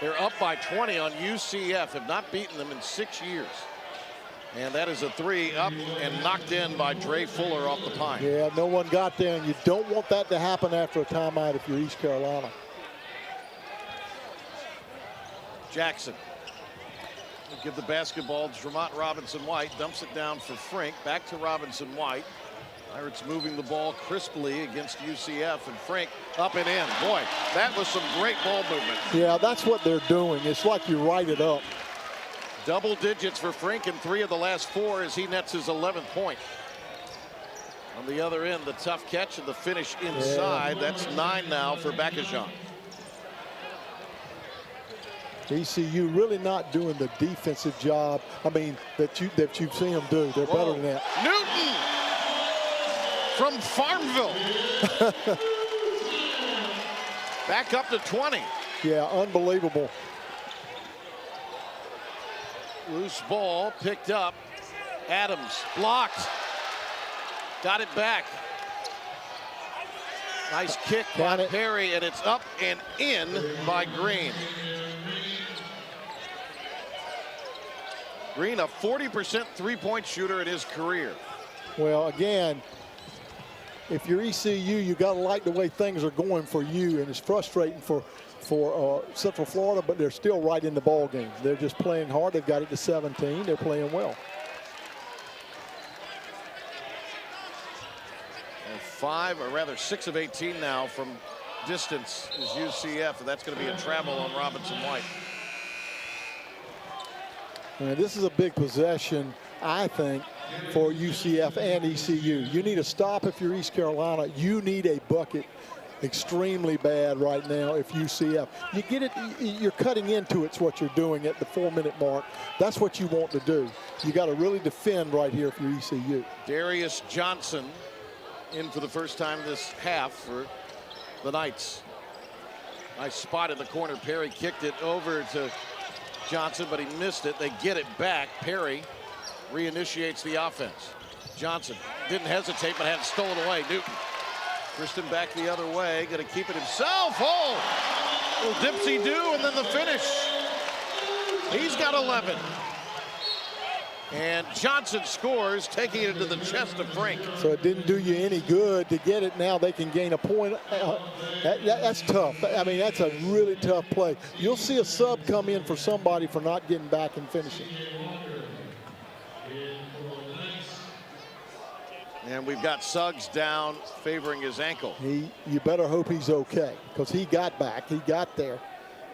Speaker 2: They're up by 20 on UCF, have not beaten them in 6 years. And that is a three up and knocked in by Dre Fuller off the pine.
Speaker 1: Yeah, no one got there, and you don't want that to happen after a timeout if you're East Carolina.
Speaker 2: Jackson. Give the basketball to Tremont Robinson-White, dumps it down for Frink, back to Robinson-White. Pirates moving the ball crisply against UCF, and Frink up and in. Boy, that was some great ball movement.
Speaker 1: Yeah, that's what they're doing. It's like you write it up.
Speaker 2: Double digits for Frink in 3 of the last 4 as he nets his 11th point. On the other end, the tough catch and the finish inside. Yeah. That's 9 now for Bakajan.
Speaker 1: ECU really not doing the defensive job, I mean, that you've seen them do. They're better than that.
Speaker 2: Newton from Farmville. Back up to 20.
Speaker 1: Yeah, unbelievable.
Speaker 2: Loose ball picked up. Adams blocked. Got it back. Nice kick by Perry, and it's up and in by Green. Green, a 40% three-point shooter in his career.
Speaker 1: Well, again, if you're ECU, you got to like the way things are going for you, and it's frustrating for Central Florida, but they're still right in the ball game. They're just playing hard. They've got it to 17. They're playing well.
Speaker 2: And 5, or rather 6 of 18 now from distance is UCF, and that's going to be a travel on Robinson-White.
Speaker 1: And this is a big possession, I think, for UCF and ECU. You need a stop if you're East Carolina. You need a bucket extremely bad right now if UCF. You get it, you're cutting into it's what you're doing at the 4-minute mark. That's what you want to do. You got to really defend right here if you're ECU.
Speaker 2: Darius Johnson in for the first time this half for the Knights. Nice spot in the corner. Perry kicked it over to Johnson, but he missed it. They get it back. Perry reinitiates the offense. Johnson didn't hesitate, but had it stolen away. Newton. Kristen back the other way. Going to keep it himself. Oh! Little dipsy-do, and then the finish. He's got 11. And Johnson scores, taking it into the chest of Frink.
Speaker 1: So it didn't do you any good to get it. Now they can gain a point. That's tough. I mean, that's a really tough play. You'll see a sub come in for somebody for not getting back and finishing.
Speaker 2: And we've got Suggs down, favoring his ankle.
Speaker 1: You better hope he's okay, because he got back. He got there.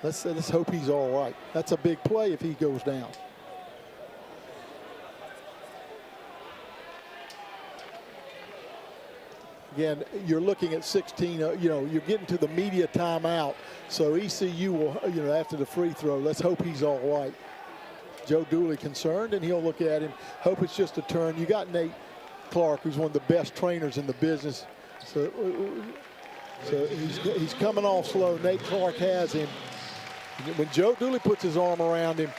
Speaker 1: Let's hope he's all right. That's a big play if he goes down. Again, you're looking at 16, you're getting to the media timeout. So ECU will, after the free throw, let's hope he's all right. Joe Dooley concerned, and he'll look at him. Hope it's just a turn. You got Nate Clark, who's one of the best trainers in the business. So he's coming off slow. Nate Clark has him. When Joe Dooley puts his arm around him,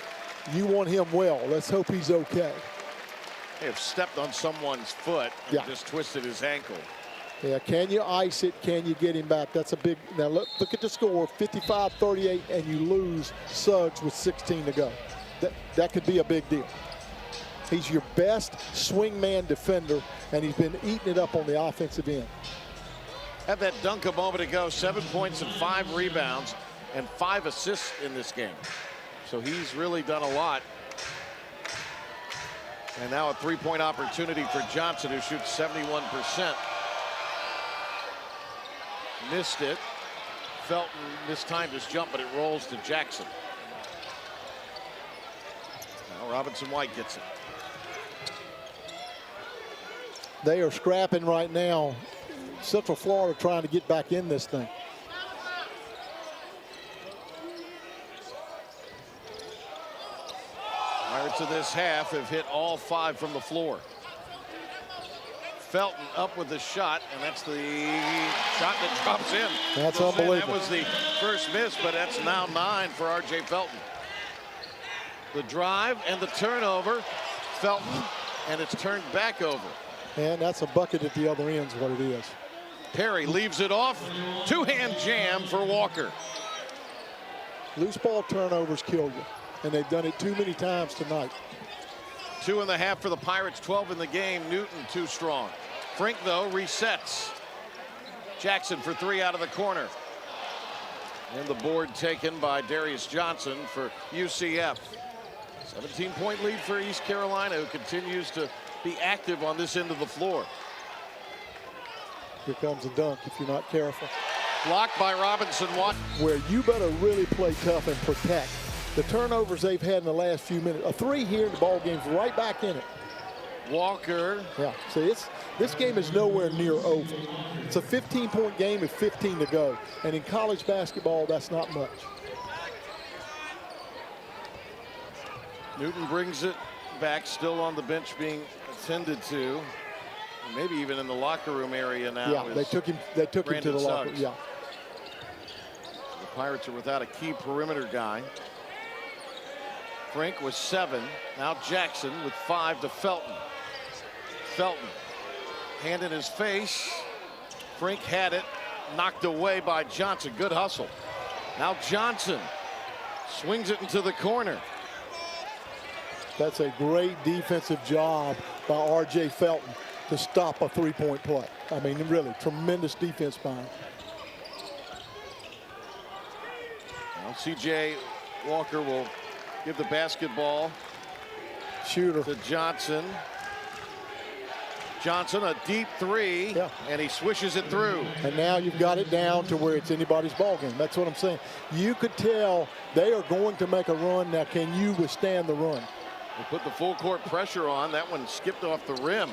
Speaker 1: you want him well. Let's hope he's okay.
Speaker 2: They have stepped on someone's foot and just twisted his ankle.
Speaker 1: Yeah, can you ice it? Can you get him back? That's a big. Now look at the score, 55-38, and you lose Suggs with 16 to go. That could be a big deal. He's your best swingman defender, and he's been eating it up on the offensive end.
Speaker 2: Had that dunk a moment ago, 7 points and 5 rebounds and 5 assists in this game. So he's really done a lot. And now a three-point opportunity for Johnson, who shoots 71%. Missed it. Felton mistimed his jump, but it rolls to Jackson. Now Robinson White gets it.
Speaker 1: They are scrapping right now. Central Florida trying to get back in this thing.
Speaker 2: Pirates of this half have hit all 5 from the floor. Felton up with the shot, and that's the shot that drops in.
Speaker 1: That's unbelievable.
Speaker 2: That was the first miss, but that's now 9 for R.J. Felton. The drive and the turnover. Felton, and it's turned back over.
Speaker 1: And that's a bucket at the other end is what it is.
Speaker 2: Perry leaves it off. Two-hand jam for Walker.
Speaker 1: Loose ball turnovers kill you, and they've done it too many times tonight.
Speaker 2: 2.5 for the Pirates, 12 in the game. Newton too strong. Frink, though, resets. Jackson for 3 out of the corner. And the board taken by Darius Johnson for UCF. 17-point lead for East Carolina, who continues to be active on this end of the floor.
Speaker 1: Here comes a dunk if you're not careful.
Speaker 2: Blocked by Robinson White.
Speaker 1: Where you better really play tough and protect. The turnovers they've had in the last few minutes. A 3 here in the ball game's right back in it.
Speaker 2: Walker.
Speaker 1: Yeah, see, this game is nowhere near over. It's a 15-point game with 15 to go. And in college basketball, that's not much.
Speaker 2: Newton brings it back, still on the bench being attended to. Maybe even in the locker room area now.
Speaker 1: Yeah, they took him to the locker room. Yeah.
Speaker 2: The Pirates are without a key perimeter guy. Frink was 7. Now Jackson with 5 to Felton. Felton, hand in his face. Frink had it, knocked away by Johnson. Good hustle. Now Johnson swings it into the corner.
Speaker 1: That's a great defensive job by R.J. Felton to stop a 3-point play. I mean, really, tremendous defense by him.
Speaker 2: Now C.J. Walker will give the basketball
Speaker 1: Shooter
Speaker 2: to Johnson. Johnson, a deep 3,
Speaker 1: yeah.
Speaker 2: And he swishes it through.
Speaker 1: And now you've got it down to where it's anybody's ball game. That's what I'm saying. You could tell they are going to make a run. Now, can you withstand the run?
Speaker 2: They put the full court pressure on. That one skipped off the rim.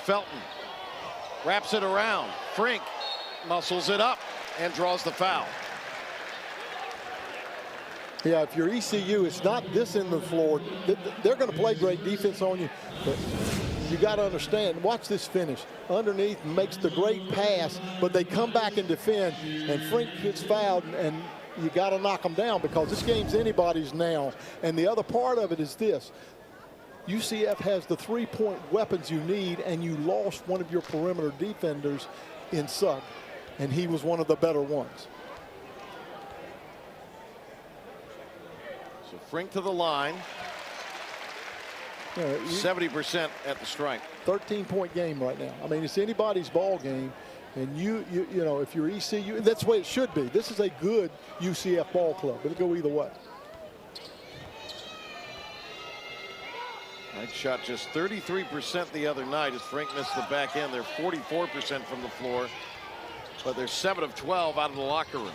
Speaker 2: Felton wraps it around. Frink muscles it up and draws the foul.
Speaker 1: Yeah, if you're ECU, it's not this end of the floor. They're going to play great defense on you, but you got to understand, watch this finish. Underneath makes the great pass, but they come back and defend, and Frink gets fouled, and you got to knock them down because this game's anybody's now. And the other part of it is this. UCF has the 3-point weapons you need, and you lost one of your perimeter defenders in Sugg, and he was one of the better ones.
Speaker 2: So Frink to the line. 70% at the stripe.
Speaker 1: 13-point game right now. I mean, it's anybody's ball game, and you know, if you're ECU, that's the way it should be. This is a good UCF ball club. It'll go either way.
Speaker 2: Knight shot just 33% the other night as Frink missed the back end. They're 44% from the floor, but they're 7 of 12 out of the locker room.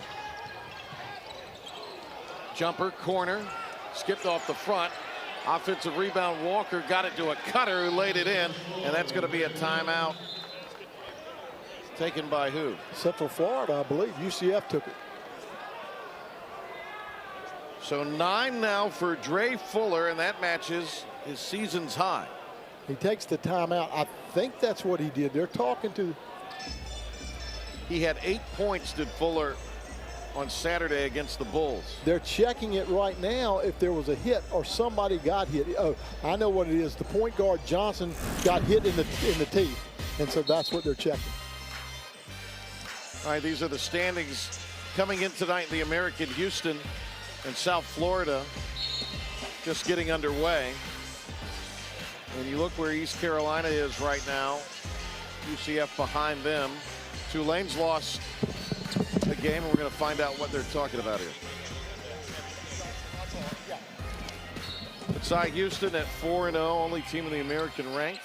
Speaker 2: Jumper, corner, skipped off the front. Offensive rebound, Walker got it to a cutter who laid it in, and that's going to be a timeout. Taken by who?
Speaker 1: Central Florida, I believe. UCF took it.
Speaker 2: So 9 now for Dre Fuller, and that matches his season's high.
Speaker 1: He takes the timeout. I think that's what he did. They're talking to.
Speaker 2: He had 8 points, did Fuller, on Saturday against the Bulls.
Speaker 1: They're checking it right now if there was a hit or somebody got hit. Oh, I know what it is. The point guard Johnson got hit in the teeth, and so that's what they're checking.
Speaker 2: All right, these are the standings coming in tonight. The American, Houston and South Florida just getting underway. And you look where East Carolina is right now. UCF behind them. Tulane's lost a game, and we're going to find out what they're talking about here. Inside Houston at 4-0, only team in the American ranked.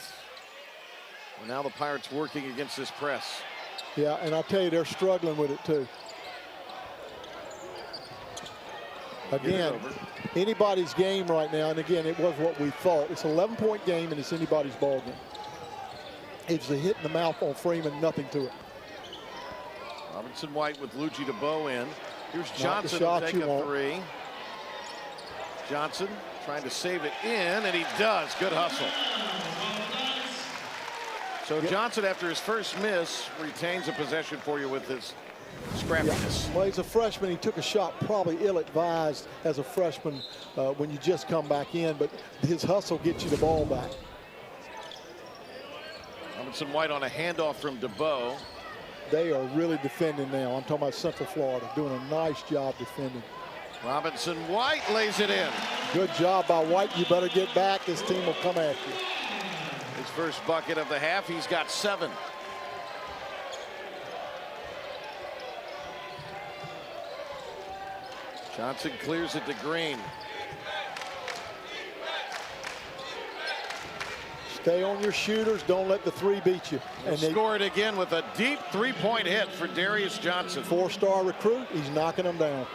Speaker 2: And now the Pirates working against this press.
Speaker 1: Yeah, and I'll tell you, they're struggling with it too. Again, anybody's game right now, and again, it was what we thought. It's an 11-point game, and it's anybody's ball game. It's a hit in the mouth on Freeman, nothing to it.
Speaker 2: Robinson White with Luigi DeBow in. Here's Johnson to take a three. Johnson trying to save it in, and he does. Good hustle. So Johnson, after his first miss, retains a possession for you with his scrappiness.
Speaker 1: Yeah. Well, he's a freshman. He took a shot probably ill-advised as a freshman when you just come back in, but his hustle gets you the ball back.
Speaker 2: Robinson White on a handoff from DeBow.
Speaker 1: They are really defending now. I'm talking about Central Florida, doing a nice job defending.
Speaker 2: Robinson White lays it in.
Speaker 1: Good job by White. You better get back. This team will come after you.
Speaker 2: His first bucket of the half. He's got 7. Johnson clears it to Green.
Speaker 1: Stay on your shooters. Don't let the three beat you.
Speaker 2: And they scored again with a deep three-point hit for Darius Johnson.
Speaker 1: 4-star recruit. He's knocking them down.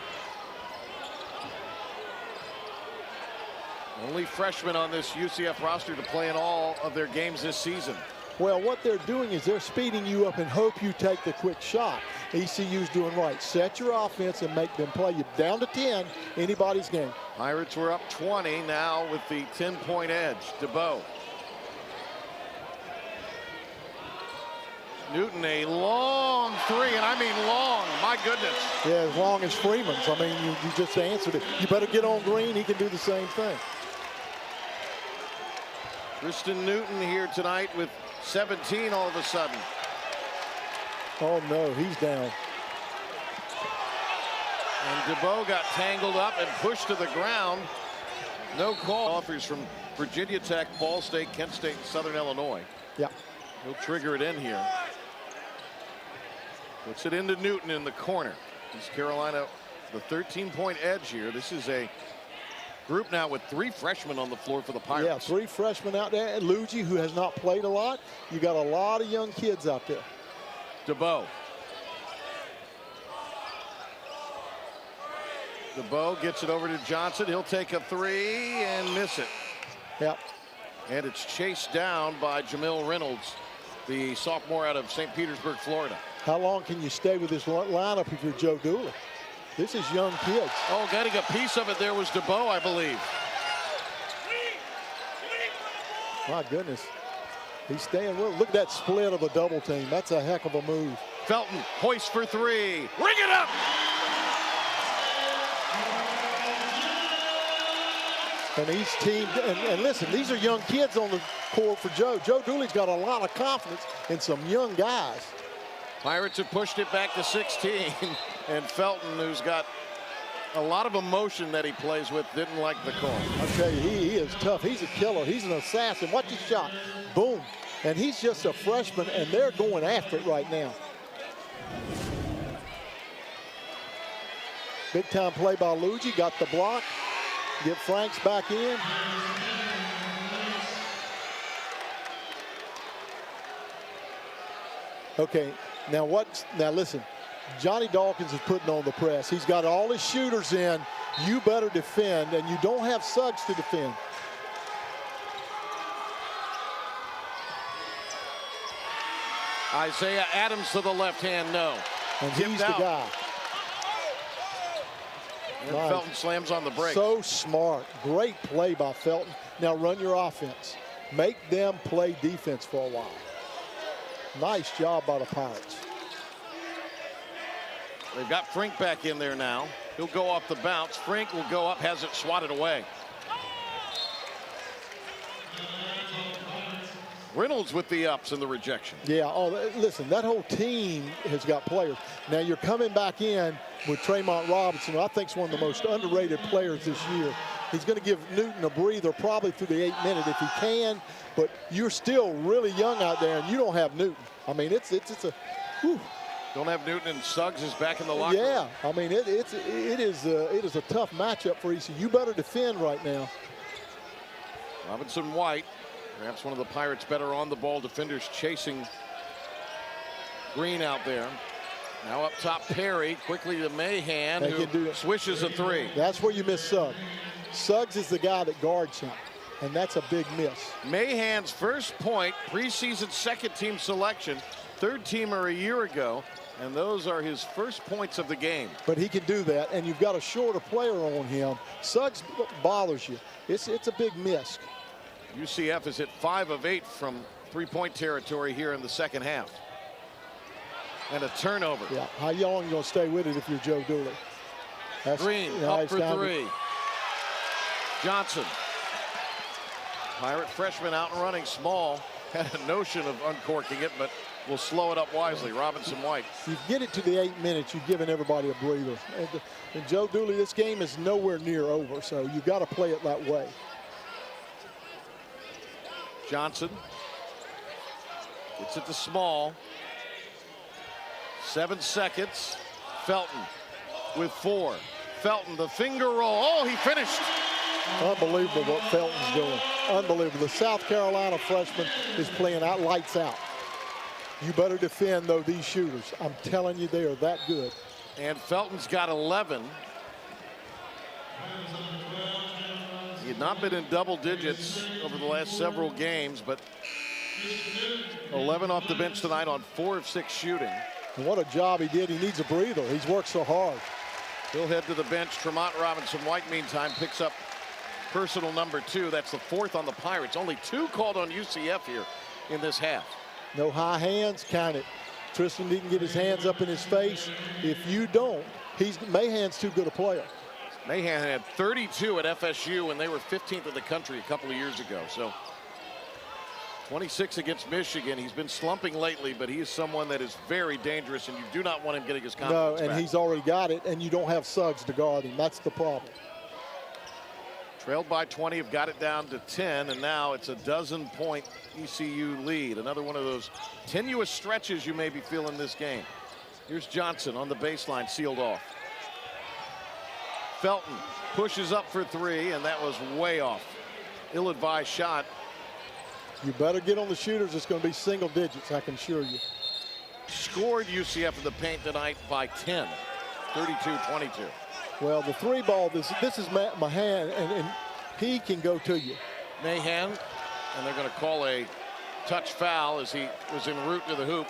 Speaker 2: Only freshman on this UCF roster to play in all of their games this season.
Speaker 1: Well, what they're doing is they're speeding you up and hope you take the quick shot. ECU's doing right. Set your offense and make them play you down to 10, anybody's game.
Speaker 2: Pirates were up 20 now with the 10-point edge. DeBow. Newton, a long three, and I mean long, my goodness.
Speaker 1: Yeah, as long as Freeman's. I mean, you just answered it. You better get on Green. He can do the same thing.
Speaker 2: Tristan Newton here tonight with 17 all of a sudden.
Speaker 1: Oh, no, he's down.
Speaker 2: And DeBow got tangled up and pushed to the ground. No call. Offers from Virginia Tech, Ball State, Kent State, and Southern Illinois.
Speaker 1: Yeah.
Speaker 2: He'll trigger it in here. Puts it into Newton in the corner. East Carolina, the 13-point edge here. This is a group now with 3 freshmen on the floor for the Pirates.
Speaker 1: Yeah, 3 freshmen out there. And Luigi, who has not played a lot. You got a lot of young kids out there.
Speaker 2: DeBow. DeBow gets it over to Johnson. He'll take a 3 and miss it.
Speaker 1: Yep.
Speaker 2: And it's chased down by Jamil Reynolds, the sophomore out of St. Petersburg, Florida.
Speaker 1: How long can you stay with this lineup if you're Joe Dooley? This is young kids.
Speaker 2: Oh, getting a piece of it there was DeBow, I believe.
Speaker 1: My goodness. He's staying with. Look at that split of a double team. That's a heck of a move.
Speaker 2: Felton hoists for 3. Ring it up!
Speaker 1: And each team, and listen, these are young kids on the court for Joe. Joe Dooley's got a lot of confidence in some young guys.
Speaker 2: Pirates have pushed it back to 16, and Felton, who's got a lot of emotion that he plays with, didn't like the call.
Speaker 1: I'll tell you, he is tough. He's a killer. He's an assassin. Watch his shot. Boom. And he's just a freshman, and they're going after it right now. Big time play by Luigi. Got the block. Get Franks back in. Okay, now listen, Johnny Dawkins is putting on the press. He's got all his shooters in. You better defend, and you don't have Suggs to defend.
Speaker 2: Isaiah Adams to the left hand, no.
Speaker 1: And he's the guy.
Speaker 2: And Felton slams on the break.
Speaker 1: So smart. Great play by Felton. Now run your offense. Make them play defense for a while. Nice job by the Pirates.
Speaker 2: They've got Frink back in there now. He'll go off the bounce. Frink will go up, has it swatted away. Reynolds with the ups and the rejection.
Speaker 1: Yeah, oh, listen, that whole team has got players. Now you're coming back in with Tremont Robinson, who I think is one of the most underrated players this year. He's going to give Newton a breather probably through the 8th minute if he can, but you're still really young out there, and you don't have Newton. I mean, it's a, whew.
Speaker 2: Don't have Newton, and Suggs is back in the locker room.
Speaker 1: Yeah, I mean, it is a tough matchup for ECU. You better defend right now.
Speaker 2: Robinson White, perhaps one of the Pirates' better on-the-ball defenders, chasing Green out there. Now up top, Perry. Quickly to Mahan, who swishes a three.
Speaker 1: That's where you miss Suggs. Suggs is the guy that guards him, and that's a big miss.
Speaker 2: Mahan's first point, preseason second-team selection, third-teamer a year ago, and those are his first points of the game.
Speaker 1: But he can do that, and you've got a shorter player on him. Suggs bothers you. It's a big miss.
Speaker 2: UCF is hit 5 of 8 from three-point territory here in the second half. And a turnover.
Speaker 1: Yeah, how long are you going to stay with it if you're Joe Dooley?
Speaker 2: Green up for three. Johnson. Pirate freshman out and running small. Had a notion of uncorking it, but will slow it up wisely. Robinson White.
Speaker 1: You get it to the 8 minutes, you've given everybody a breather. And Joe Dooley, this game is nowhere near over, so you've got to play it that way.
Speaker 2: Johnson gets it to Small. 7 seconds. Felton with 4. Felton, the finger roll. Oh, he finished.
Speaker 1: Unbelievable what Felton's doing. Unbelievable. The South Carolina freshman is playing out lights out. You better defend, though, these shooters. I'm telling you, they are that good.
Speaker 2: And Felton's got 11. He had not been in double digits over the last several games, but 11 off the bench tonight on 4 of 6 shooting.
Speaker 1: And what a job he did. He needs a breather. He's worked so hard.
Speaker 2: He'll head to the bench. Tremont Robinson White, meantime, picks up personal number 2. That's the 4th on the Pirates. Only 2 called on UCF here in this half.
Speaker 1: No high hands, count it. Tristan didn't get his hands up in his face. If you don't, Mahan's too good a player.
Speaker 2: Mahan had 32 at FSU, and they were 15th in the country a couple of years ago. So 26 against Michigan. He's been slumping lately, but he is someone that is very dangerous, and you do not want him getting his confidence
Speaker 1: back. He's already got it, and you don't have Suggs to guard him. That's the problem.
Speaker 2: Trailed by 20, have got it down to 10, and now it's a 12-point ECU lead. Another one of those tenuous stretches you may be feeling this game. Here's Johnson on the baseline, sealed off. Felton pushes up for 3, and that was way off. Ill-advised shot.
Speaker 1: You better get on the shooters. It's going to be single digits, I can assure you.
Speaker 2: Scored UCF in the paint tonight by 10, 32-22.
Speaker 1: Well, the 3 ball, this is Mahan, and he can go to you.
Speaker 2: Mahan, and they're going to call a touch foul as he was en route to the hoop.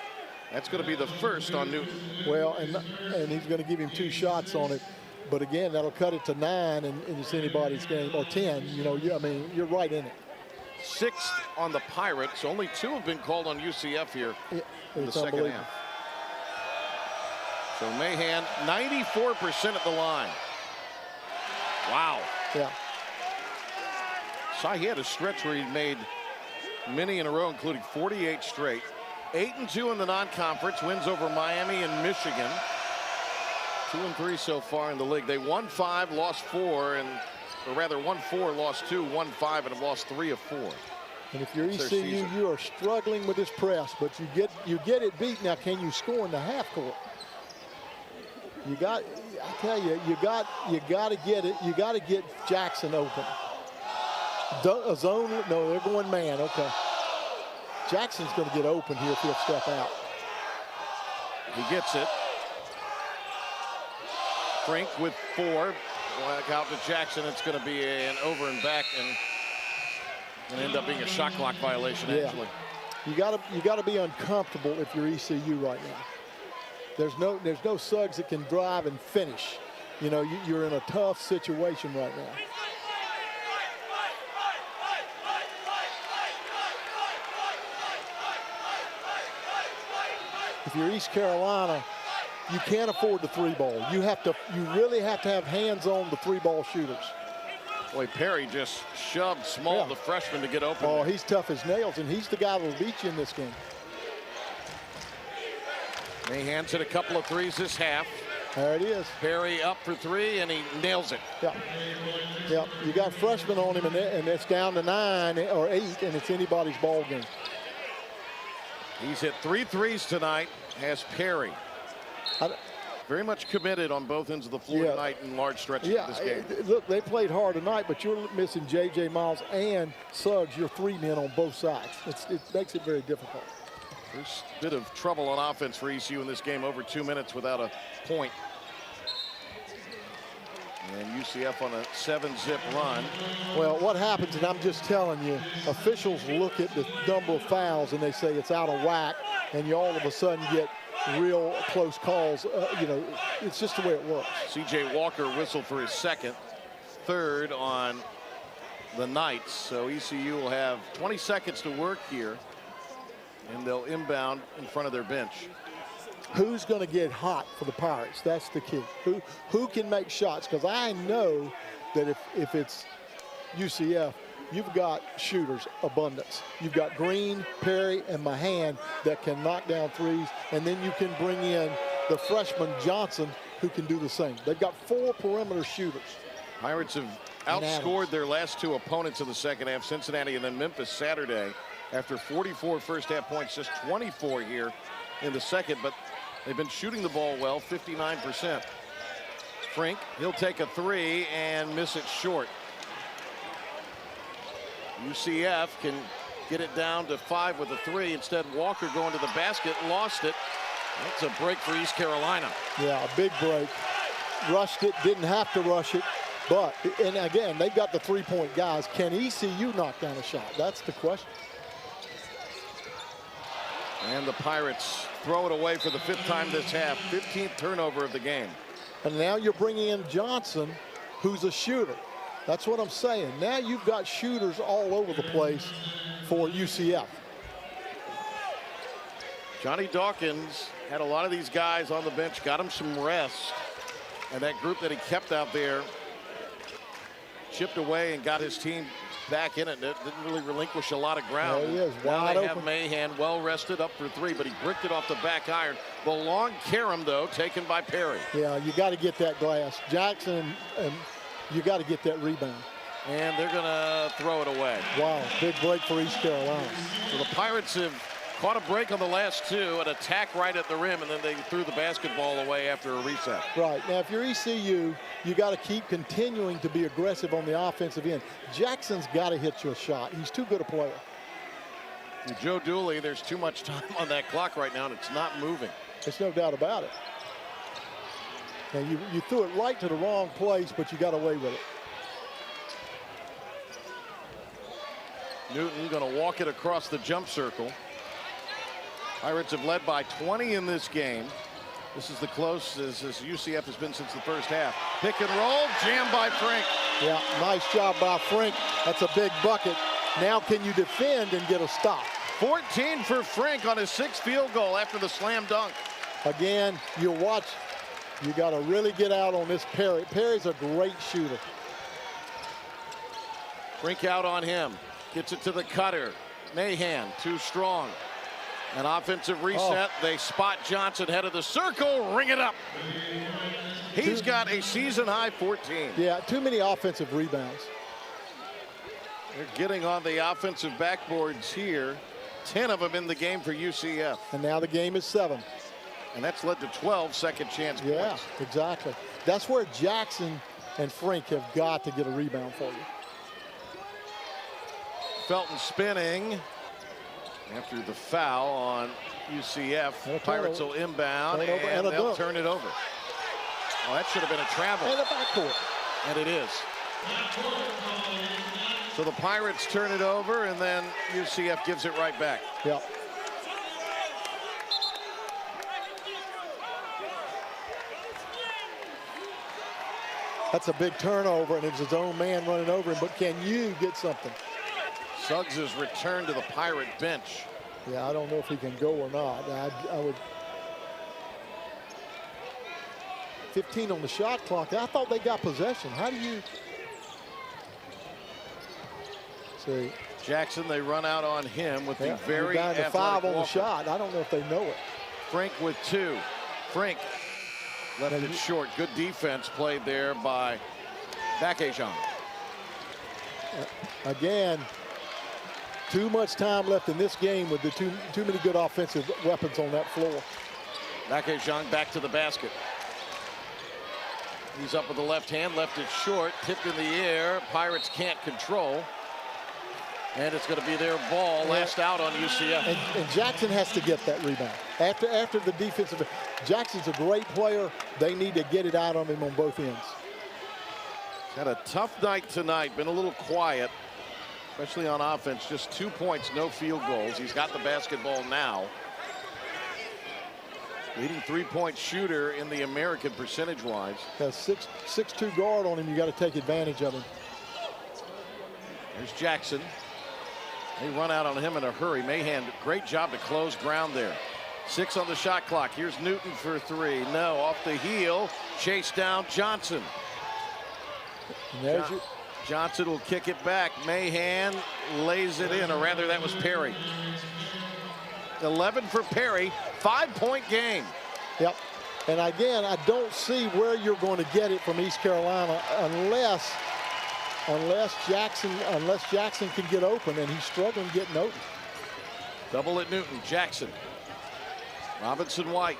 Speaker 2: That's going to be the first on Newton.
Speaker 1: Well, and he's going to give him 2 shots on it. But again, that'll cut it to 9, and it's anybody's game, or 10. You know, I mean, you're right in it.
Speaker 2: 6th on the Pirates. Only 2 have been called on UCF here in the second half. So Mahan, 94% at the line. Wow.
Speaker 1: Yeah.
Speaker 2: Saw he had a stretch where he made many in a row, including 48 straight. 8-2 in the non-conference, wins over Miami and Michigan. 2-3 so far in the league. They won 5, lost 4, or rather won 4, lost 2, won 5, and have lost 3 of 4.
Speaker 1: And if you're ECU, you are struggling with this press, but you get it beat. Now, can you score in the half court? I tell you, you got to get it. You got to get Jackson open. A zone? No, they're going man. Okay. Jackson's going to get open here if he'll step out.
Speaker 2: He gets it. Frink with 4. Back out to Jackson. It's going to be an over and back, and end up being a shot clock violation.
Speaker 1: Yeah.
Speaker 2: Actually,
Speaker 1: you got to be uncomfortable if you're ECU right now. There's no Suggs that can drive and finish. You know, you're in a tough situation right now. If you're East Carolina, you can't afford the 3 ball. You really have to have hands on the 3 ball shooters.
Speaker 2: Boy, Perry just shoved Small, the freshman, to get open.
Speaker 1: Oh, he's tough as nails, and he's the guy that will beat you in this game.
Speaker 2: Mahan's hit a couple of 3s this half.
Speaker 1: There it is.
Speaker 2: Perry up for 3, and he nails it.
Speaker 1: Yeah. Yeah. You got freshmen on him, and it's down to 9 or 8, and it's anybody's ball game.
Speaker 2: He's hit 3 3s tonight. Has Perry. Very much committed on both ends of the floor tonight in large stretches of this game.
Speaker 1: Look, they played hard tonight, but you're missing J.J. Miles and Suggs, your 3 men on both sides. It makes it very difficult.
Speaker 2: First bit of trouble on offense for ECU in this game, over 2 minutes without a point. And UCF on a 7-zip run.
Speaker 1: Well, what happens, and I'm just telling you, officials look at the number of fouls and they say it's out of whack, and you all of a sudden get real close calls. You know, it's just the way it works.
Speaker 2: C.J. Walker whistled for his second, third on the Knights. So ECU will have 20 seconds to work here, and they'll inbound in front of their bench.
Speaker 1: Who's going to get hot for the Pirates? That's the key. Who can make shots? Because I know that if it's UCF, you've got shooters abundance. You've got Green, Perry, and Mahan that can knock down threes, and then you can bring in the freshman Johnson who can do the same. They've got 4 perimeter shooters.
Speaker 2: Pirates have outscored their last 2 opponents in the second half, Cincinnati and then Memphis Saturday. After 44 first half points, just 24 here in the second, but they've been shooting the ball well, 59%. Frink, he'll take a 3 and miss it short. UCF can get it down to 5 with a 3. Instead, Walker going to the basket, lost it. That's a break for East Carolina.
Speaker 1: Yeah, a big break. Rushed it, didn't have to rush it. But, and again, they've got the 3-point guys. Can ECU knock down a shot? That's the question.
Speaker 2: And the Pirates throw it away for the 5th time this half. 15th turnover of the game.
Speaker 1: And now you're bringing in Johnson, who's a shooter. That's what I'm saying. Now you've got shooters all over the place for UCF.
Speaker 2: Johnny Dawkins had a lot of these guys on the bench, got him some rest. And that group that he kept out there chipped away and got his team back in it. Didn't really relinquish a lot of ground.
Speaker 1: There he is,
Speaker 2: now
Speaker 1: wide
Speaker 2: they
Speaker 1: open.
Speaker 2: have Mahan well rested up for 3, but he bricked it off the back iron. The long carom, though, taken by Perry.
Speaker 1: Yeah, you got to get that glass. Jackson, and you got to get that rebound.
Speaker 2: And they're going to throw it away.
Speaker 1: Wow, big break for East Carolina.
Speaker 2: So the Pirates have caught a break on the last 2, an attack right at the rim, and then they threw the basketball away after a reset.
Speaker 1: Right, now if you're ECU, you got to keep continuing to be aggressive on the offensive end. Jackson's got to hit you a shot. He's too good a player.
Speaker 2: And Joe Dooley, there's too much time on that clock right now, and it's not moving.
Speaker 1: There's no doubt about it. Now you threw it right to the wrong place, but you got away with it.
Speaker 2: Newton going to walk it across the jump circle. Pirates have led by 20 in this game. This is the closest as UCF has been since the first half. Pick and roll, jammed by Frink.
Speaker 1: Yeah, nice job by Frink. That's a big bucket. Now can you defend and get a stop?
Speaker 2: 14 for Frink on his 6th field goal after the slam dunk.
Speaker 1: Again, you watch, you got to really get out on this Perry. Perry's a great shooter.
Speaker 2: Frink out on him. Gets it to the cutter. Mahan, too strong. An offensive reset. They spot Johnson, head of the circle, ring it up. He's got a season-high 14.
Speaker 1: Yeah, too many offensive rebounds.
Speaker 2: They're getting on the offensive backboards here. 10 of them in the game for UCF.
Speaker 1: And now the game is 7.
Speaker 2: And that's led to 12 second chance points.
Speaker 1: Yeah, exactly. That's where Jackson and Frink have got to get a rebound for you.
Speaker 2: Felton spinning after the foul on UCF. Pirates will inbound and they'll turn it over. Well, that should have been a travel.
Speaker 1: And a backcourt.
Speaker 2: And it is. So the Pirates turn it over and then UCF gives it right back.
Speaker 1: Yeah. That's a big turnover, and it's his own man running over him, but can you get something?
Speaker 2: Suggs has returned to the Pirate bench.
Speaker 1: Yeah, I don't know if he can go or not. I would. 15 on the shot clock. I thought they got possession. How do you see?
Speaker 2: Jackson, they run out on him with the very
Speaker 1: down to
Speaker 2: athletic
Speaker 1: 5 on the
Speaker 2: Walker.
Speaker 1: shot. I don't know if they know it.
Speaker 2: Frink with 2. Frink left it short. Good defense played there by Bakejong.
Speaker 1: Again, too much time left in this game with the too many good offensive weapons on that floor.
Speaker 2: Bakejong back to the basket. He's up with the left hand, left it short, tipped in the air. Pirates can't control. And it's going to be their ball, last out on UCF.
Speaker 1: And Jackson has to get that rebound. After the defensive, Jackson's a great player. They need to get it out of him on both ends.
Speaker 2: Had a tough night tonight, been a little quiet, especially on offense. Just 2 points, no field goals. He's got the basketball now. Leading three-point shooter in the American percentage-wise.
Speaker 1: Has 6'2" guard on him. You got to take advantage of him.
Speaker 2: There's Jackson. They run out on him in a hurry. Mahan, great job to close ground there. 6 on the shot clock. Here's Newton for 3. No, off the heel. Chase down Johnson. Johnson will kick it back. Mahan lays it in, or rather that was Perry. 11 for Perry. 5-point game.
Speaker 1: Yep. And again, I don't see where you're going to get it from East Carolina unless Jackson can get open, and he's struggling getting open.
Speaker 2: Double at Newton. Jackson. Robinson White.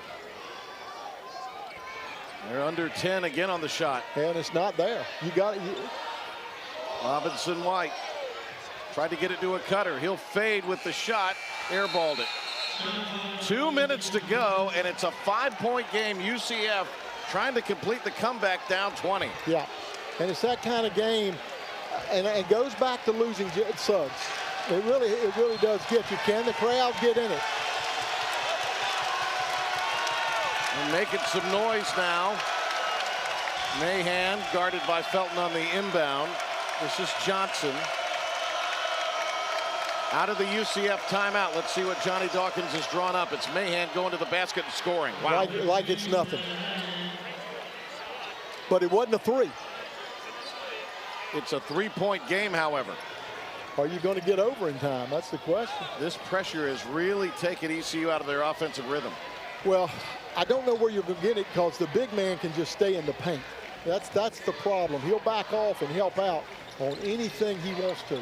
Speaker 2: They're under 10 again on the shot.
Speaker 1: And it's not there. You got it.
Speaker 2: Robinson White tried to get it to a cutter. He'll fade with the shot. Airballed it. 2 minutes to go, and it's a 5-point game. UCF trying to complete the comeback, down 20.
Speaker 1: Yeah, and it's that kind of game, and it goes back to losing Suggs. It really does get you. Can the crowd get in it?
Speaker 2: And making some noise now. Mahan guarded by Felton on the inbound. This is Johnson. Out of the UCF timeout. Let's see what Johnny Dawkins has drawn up. It's Mahan going to the basket and scoring. Wow.
Speaker 1: Like it's nothing. But it wasn't a 3.
Speaker 2: It's a 3-point game, however.
Speaker 1: Are you going to get over in time? That's the question.
Speaker 2: This pressure has really taken ECU out of their offensive rhythm.
Speaker 1: Well, I don't know where you're going to get it because the big man can just stay in the paint. That's the problem. He'll back off and help out on anything he wants to.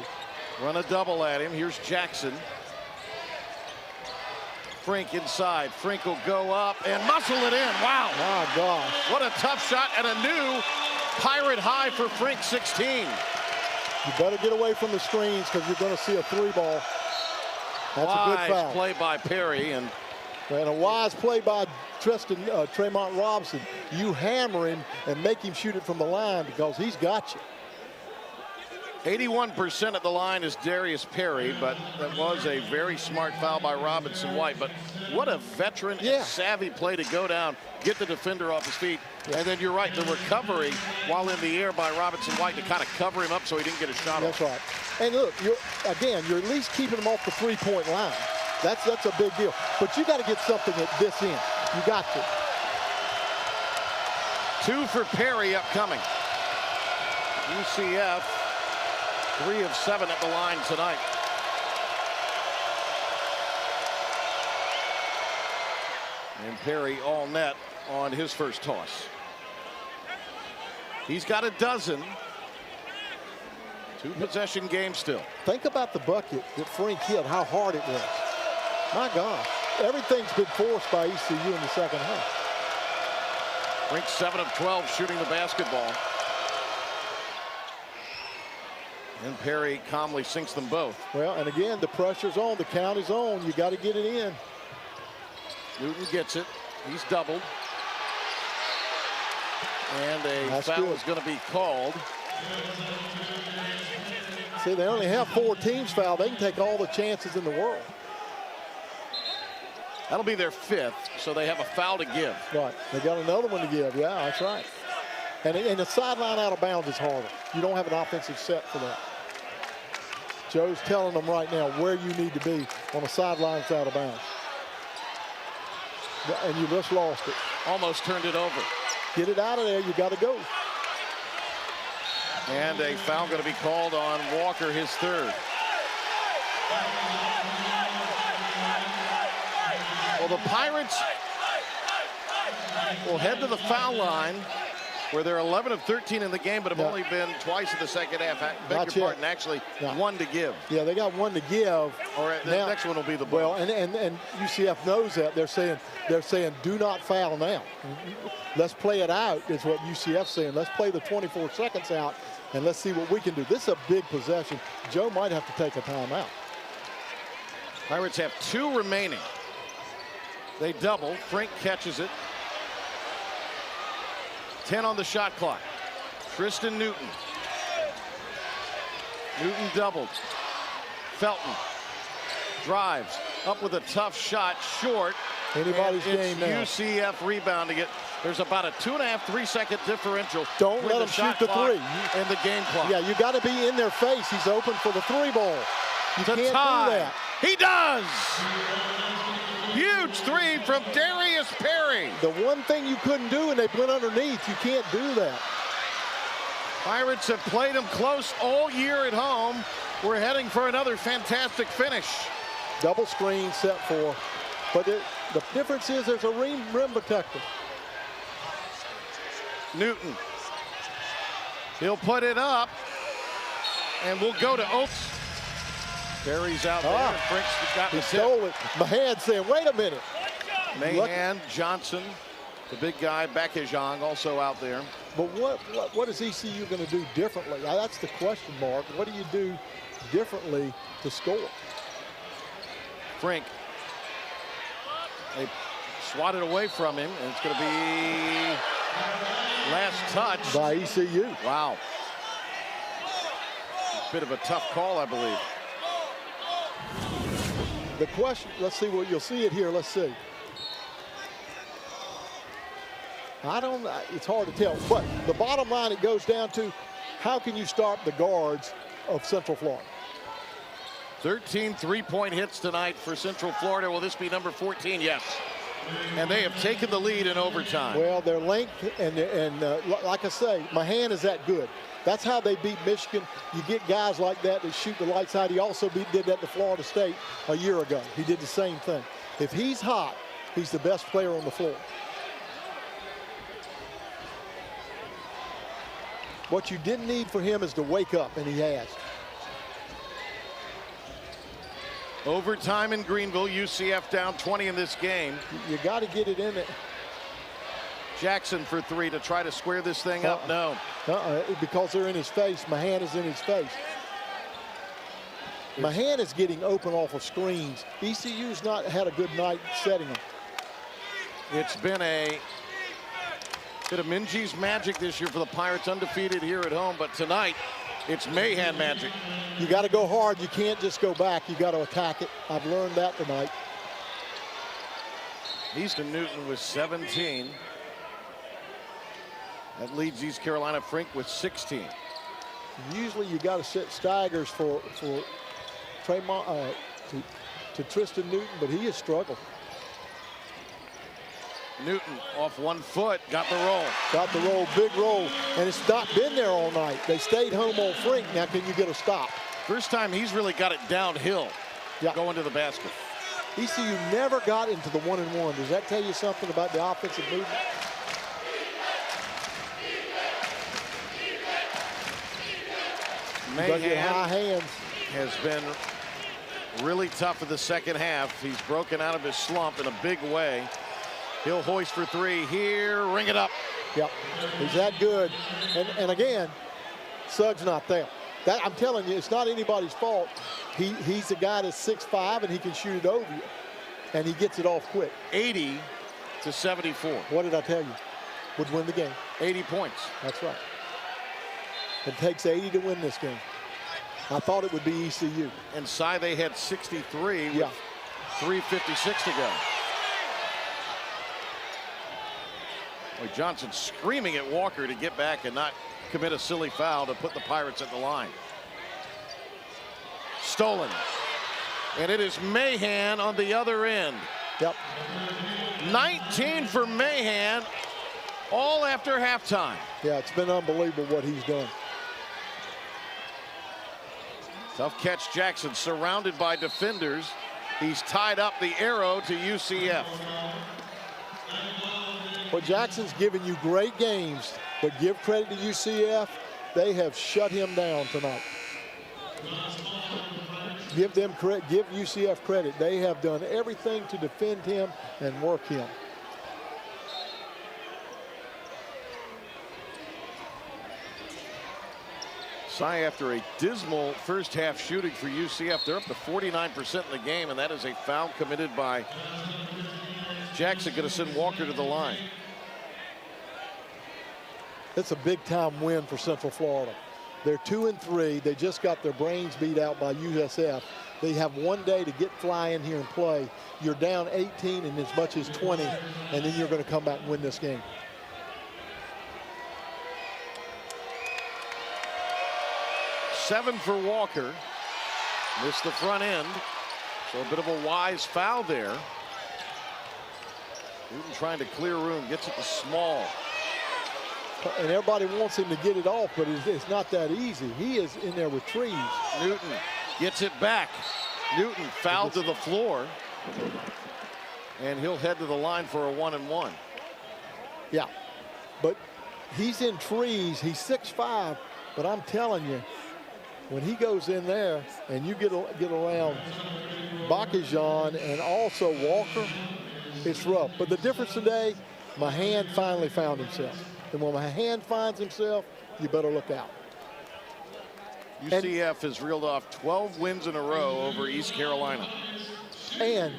Speaker 2: Run a double at him. Here's Jackson. Frink inside. Frink will go up and muscle it in. Wow.
Speaker 1: My gosh.
Speaker 2: What a tough shot, and a new Pirate high for Frink, 16.
Speaker 1: You better get away from the screens because you're going to see a 3-ball. That's a good foul.
Speaker 2: Play by Perry. And
Speaker 1: a wise play by Tremont Robinson. You hammer him and make him shoot it from the line because he's got you.
Speaker 2: 81% at the line is Darius Perry, but that was a very smart foul by Robinson White. But what a veteran and savvy play to go down, get the defender off his feet. And then you're right, the recovery while in the air by Robinson White to kind of cover him up so he didn't get a shot off.
Speaker 1: That's right. And look, you're at least keeping him off the 3-point line. That's a big deal. But you got to get something at this end. You got to.
Speaker 2: 2 for Perry upcoming. UCF 3 of 7 at the line tonight. And Perry all net on his first toss. He's got a dozen. 2-possession game still.
Speaker 1: Think about the bucket that Frink hit, how hard it was. My God. Everything's been forced by ECU in the second half.
Speaker 2: Frink 7 of 12 shooting the basketball. And Perry calmly sinks them both.
Speaker 1: Well, and again, the pressure's on. The count is on. You got to get it in.
Speaker 2: Newton gets it. He's doubled. And a foul is going to be called.
Speaker 1: See, they only have 4 teams fouled. They can take all the chances in the world.
Speaker 2: That'll be their 5th, so they have a foul to give.
Speaker 1: Right. They got another one to give. Yeah, that's right. And the sideline out of bounds is harder. You don't have an offensive set for that. Joe's telling them right now where you need to be on the sidelines out of bounds. And you just lost it.
Speaker 2: Almost turned it over.
Speaker 1: Get it out of there. You got to go.
Speaker 2: And a foul going to be called on Walker, his 3rd. Well, the Pirates will head to the foul line. where they're 11 of 13 in the game, but have only been twice in the second half. Beg your pardon, actually, one to give.
Speaker 1: Yeah, they got one to give.
Speaker 2: Or the next one will be the ball.
Speaker 1: Well, and UCF knows that. They're saying do not foul now. Let's play it out is what UCF's saying. Let's play the 24 seconds out, and let's see what we can do. This is a big possession. Joe might have to take a timeout.
Speaker 2: Pirates have 2 remaining. They double. Frink catches it. 10 on the shot clock. Tristan Newton. Newton doubled. Felton drives up with a tough shot, short.
Speaker 1: Anybody's game now.
Speaker 2: UCF rebounding it. There's about a 2.5, 3-second differential.
Speaker 1: Don't let him shoot the three.
Speaker 2: In the game clock.
Speaker 1: Yeah, you got to be in their face. He's open for the 3 ball. You can't do that.
Speaker 2: He does. Huge 3 from Darius Perry.
Speaker 1: The one thing you couldn't do, and they went underneath. You can't do that.
Speaker 2: Pirates have played them close all year at home. We're heading for another fantastic finish.
Speaker 1: Double screen set for, but the difference is there's a rim protector.
Speaker 2: Newton. He'll put it up, and we'll go to Oaks. Perry's out there. Frink's got
Speaker 1: he stole it. Mahan saying, wait a minute.
Speaker 2: Mahan, Johnson, the big guy, Bakejang also out there.
Speaker 1: But what is ECU going to do differently? That's the question mark. What do you do differently to score?
Speaker 2: Frink. They swatted away from him, and it's going to be last touch.
Speaker 1: By ECU.
Speaker 2: Wow. Bit of a tough call, I believe.
Speaker 1: The question, let's see what you'll see it here. Let's see. It's hard to tell, but the bottom line it goes down to how can you stop the guards of Central Florida?
Speaker 2: 13 three-point hits tonight for Central Florida. Will this be number 14? Yes. And they have taken the lead in overtime.
Speaker 1: Well, their length and like I say, Mahan is that good. That's how they beat Michigan. You get guys like that shoot the lights out. He also did that to Florida State a year ago. He did the same thing. If he's hot, he's the best player on the floor. What you didn't need for him is to wake up, and he has.
Speaker 2: Overtime in Greenville. UCF down 20 in this game.
Speaker 1: You got to get it in it.
Speaker 2: Jackson for 3 to try to square this thing up. No.
Speaker 1: Because they're in his face. Mahan is in his face. Mahan is getting open off of screens. ECU's not had a good night setting them.
Speaker 2: It's been a bit of Minji's magic this year for the Pirates, undefeated here at home, but tonight it's Mahan magic.
Speaker 1: You got to go hard. You can't just go back. You got to attack it. I've learned that tonight.
Speaker 2: Easton Newton with 17. That leads East Carolina. Frink with 16.
Speaker 1: Usually you got to set staggers for Tremont to Tristan Newton, but he has struggled.
Speaker 2: Newton off 1 foot, got the roll.
Speaker 1: Got the roll, big roll, and it's not been there all night. They stayed home on Frink. Now can you get a stop?
Speaker 2: First time he's really got it downhill, going to the basket.
Speaker 1: ECU never got into the 1-and-1. Does that tell you something about the offensive movement?
Speaker 2: Mahan has been really tough in the second half. He's broken out of his slump in a big way. He'll hoist for 3 here, ring it up.
Speaker 1: Yep, he's that good. And again, Suggs not there. I'm telling you, it's not anybody's fault. He's a guy that's 6'5", and he can shoot it over you. And he gets it off quick.
Speaker 2: 80 to 74.
Speaker 1: What did I tell you? Would win the game.
Speaker 2: 80 points.
Speaker 1: That's right. It takes 80 to win this game. I thought it would be ECU.
Speaker 2: And they had 63 with 3:56 to go. Boy, Johnson screaming at Walker to get back and not commit a silly foul to put the Pirates at the line. Stolen. And it is Mahan on the other end.
Speaker 1: Yep.
Speaker 2: 19 for Mahan, all after halftime.
Speaker 1: Yeah, it's been unbelievable what he's done.
Speaker 2: Tough catch, Jackson, surrounded by defenders. He's tied up the arrow to UCF.
Speaker 1: Well, Jackson's given you great games, but give credit to UCF. They have shut him down tonight. Give them credit. Give UCF credit. They have done everything to defend him and work him.
Speaker 2: Cy, after a dismal first half shooting for UCF, they're up to 49% in the game, and that is a foul committed by Jackson. Going to send Walker to the line.
Speaker 1: It's a big time win for Central Florida. They're 2-3. They just got their brains beat out by USF. They have one day to get flying here and play. You're down 18 and as much as 20, and then you're going to come back and win this game.
Speaker 2: Seven for Walker. Missed the front end. So a bit of a wise foul there. Newton trying to clear room. Gets it to Small.
Speaker 1: And everybody wants him to get it off, but it's not that easy. He is in there with trees.
Speaker 2: Newton gets it back. Newton fouled to the floor. And he'll head to the line for a 1-and-1.
Speaker 1: Yeah, but he's in trees. He's 6'5", but I'm telling you, when he goes in there and you get around Bakajan and also Walker, it's rough. But the difference today, Mahan finally found himself. And when Mahan finds himself, you better look out.
Speaker 2: UCF has reeled off 12 wins in a row over East Carolina.
Speaker 1: And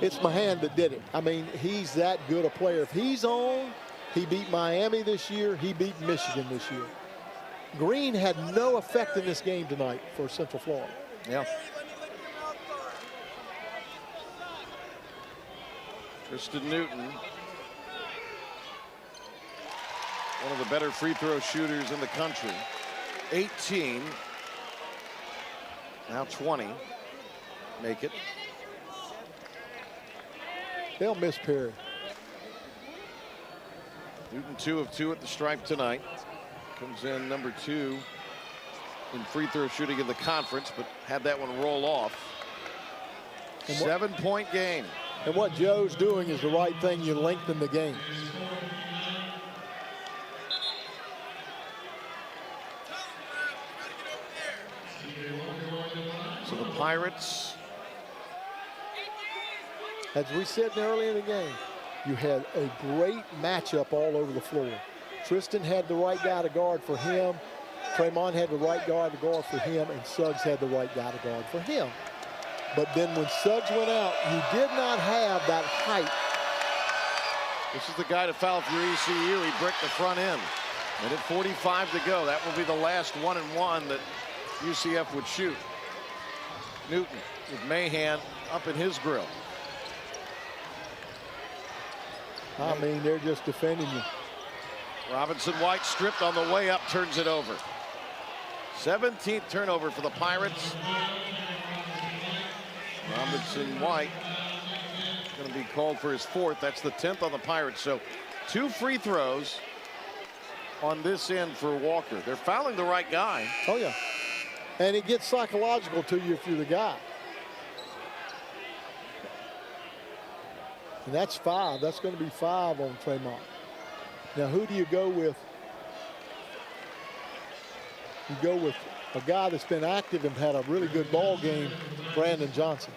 Speaker 1: it's Mahan that did it. I mean, he's that good a player. If he's on, he beat Miami this year. He beat Michigan this year. Green had no effect in this game tonight for Central Florida.
Speaker 2: Yeah. Tristan Newton, one of the better free throw shooters in the country. 18, now 20. Make it.
Speaker 1: They'll miss Perry.
Speaker 2: Newton 2 of 2 at the stripe tonight. Comes in number 2 in free throw shooting in the conference, but had that one roll off. 7-point game.
Speaker 1: And what Joe's doing is the right thing. You lengthen the game.
Speaker 2: So the Pirates,
Speaker 1: as we said early in the game, you had a great matchup all over the floor. Tristan had the right guy to guard for him. Tremont had the right guy to guard for him, and Suggs had the right guy to guard for him. But then when Suggs went out, you did not have that height.
Speaker 2: this is the guy to foul for ECU. He bricked the front end. Minute 45 to go. That will be the last 1-and-1 that UCF would shoot. Newton with Mahan up in his grill.
Speaker 1: I mean, they're just defending you.
Speaker 2: Robinson White stripped on the way up, turns it over. 17th turnover for the Pirates. Robinson White going to be called for his 4th. That's the 10th on the Pirates. So 2 free throws on this end for Walker. They're fouling the right guy.
Speaker 1: Oh, yeah. And it gets psychological to you if you're the guy. And that's 5. That's going to be 5 on Tremont. Now, who do you go with? You go with a guy that's been active and had a really good ball game, Brandon Johnson.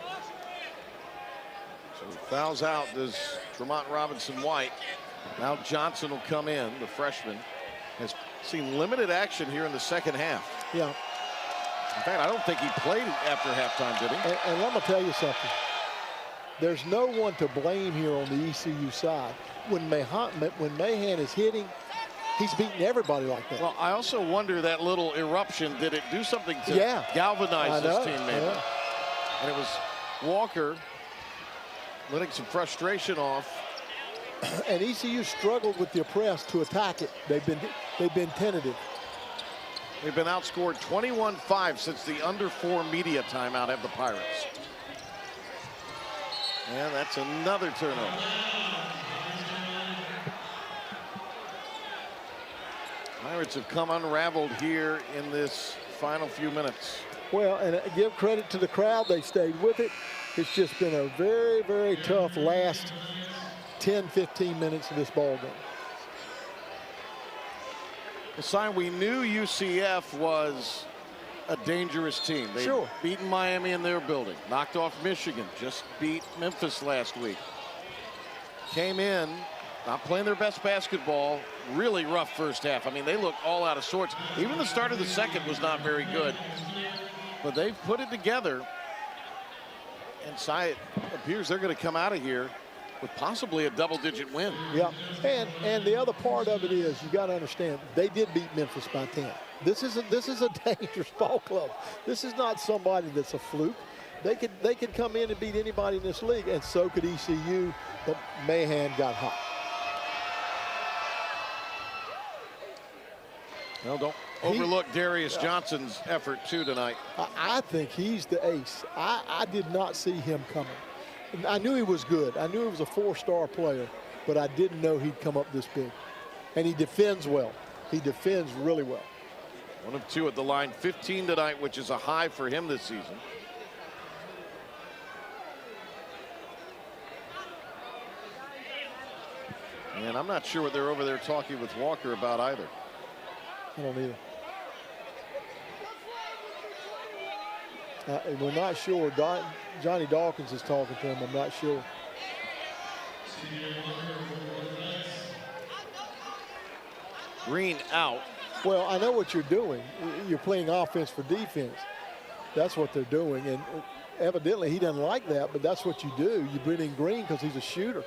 Speaker 2: So fouls out does Tremont Robinson White. Now Johnson will come in, the freshman. Has seen limited action here in the second half.
Speaker 1: Yeah.
Speaker 2: In fact, I don't think he played after halftime, did he?
Speaker 1: And let me tell you something. There's no one to blame here on the ECU side. When Mahan is hitting, he's beating everybody like that.
Speaker 2: Well, I also wonder that little eruption, did it do something to galvanize this team maybe? And it was Walker letting some frustration off.
Speaker 1: And ECU struggled with the press to attack it. They've been tentative.
Speaker 2: They've been outscored 21-5 since the under 4 media timeout have the Pirates. And that's another turnover. Pirates have come unraveled here in this final few minutes.
Speaker 1: Well, and give credit to the crowd. They stayed with it. It's just been a very, very tough last 10, 15 minutes of this ball game.
Speaker 2: A sign we knew UCF was a dangerous team. They've
Speaker 1: Sure.
Speaker 2: beaten Miami in their building, knocked off Michigan, just beat Memphis last week. Came in, not playing their best basketball, really rough first half. I mean, they looked all out of sorts. Even the start of the second was not very good. But they've put it together. And it appears they're going to come out of here with possibly a double-digit win.
Speaker 1: Yeah, and the other part of it is you got to understand they did beat Memphis by 10. This is a dangerous ball club. This is not somebody that's a fluke. They could come in and beat anybody in this league, and so could ECU. But Mahan got hot.
Speaker 2: Well, don't overlook Darius Johnson's effort too tonight.
Speaker 1: I think he's the ace. I did not see him coming. I knew he was good. I knew he was a 4-star player, but I didn't know he'd come up this big. And he defends well. He defends really well.
Speaker 2: 1 of 2 at the line, 15 tonight, which is a high for him this season. And I'm not sure what they're over there talking with Walker about either.
Speaker 1: I don't either. We're not sure. Johnny Dawkins is talking to him. I'm not sure.
Speaker 2: Green out.
Speaker 1: Well, I know what you're doing. You're playing offense for defense. That's what they're doing. And evidently he doesn't like that, but that's what you do. You bring in Green because he's a shooter.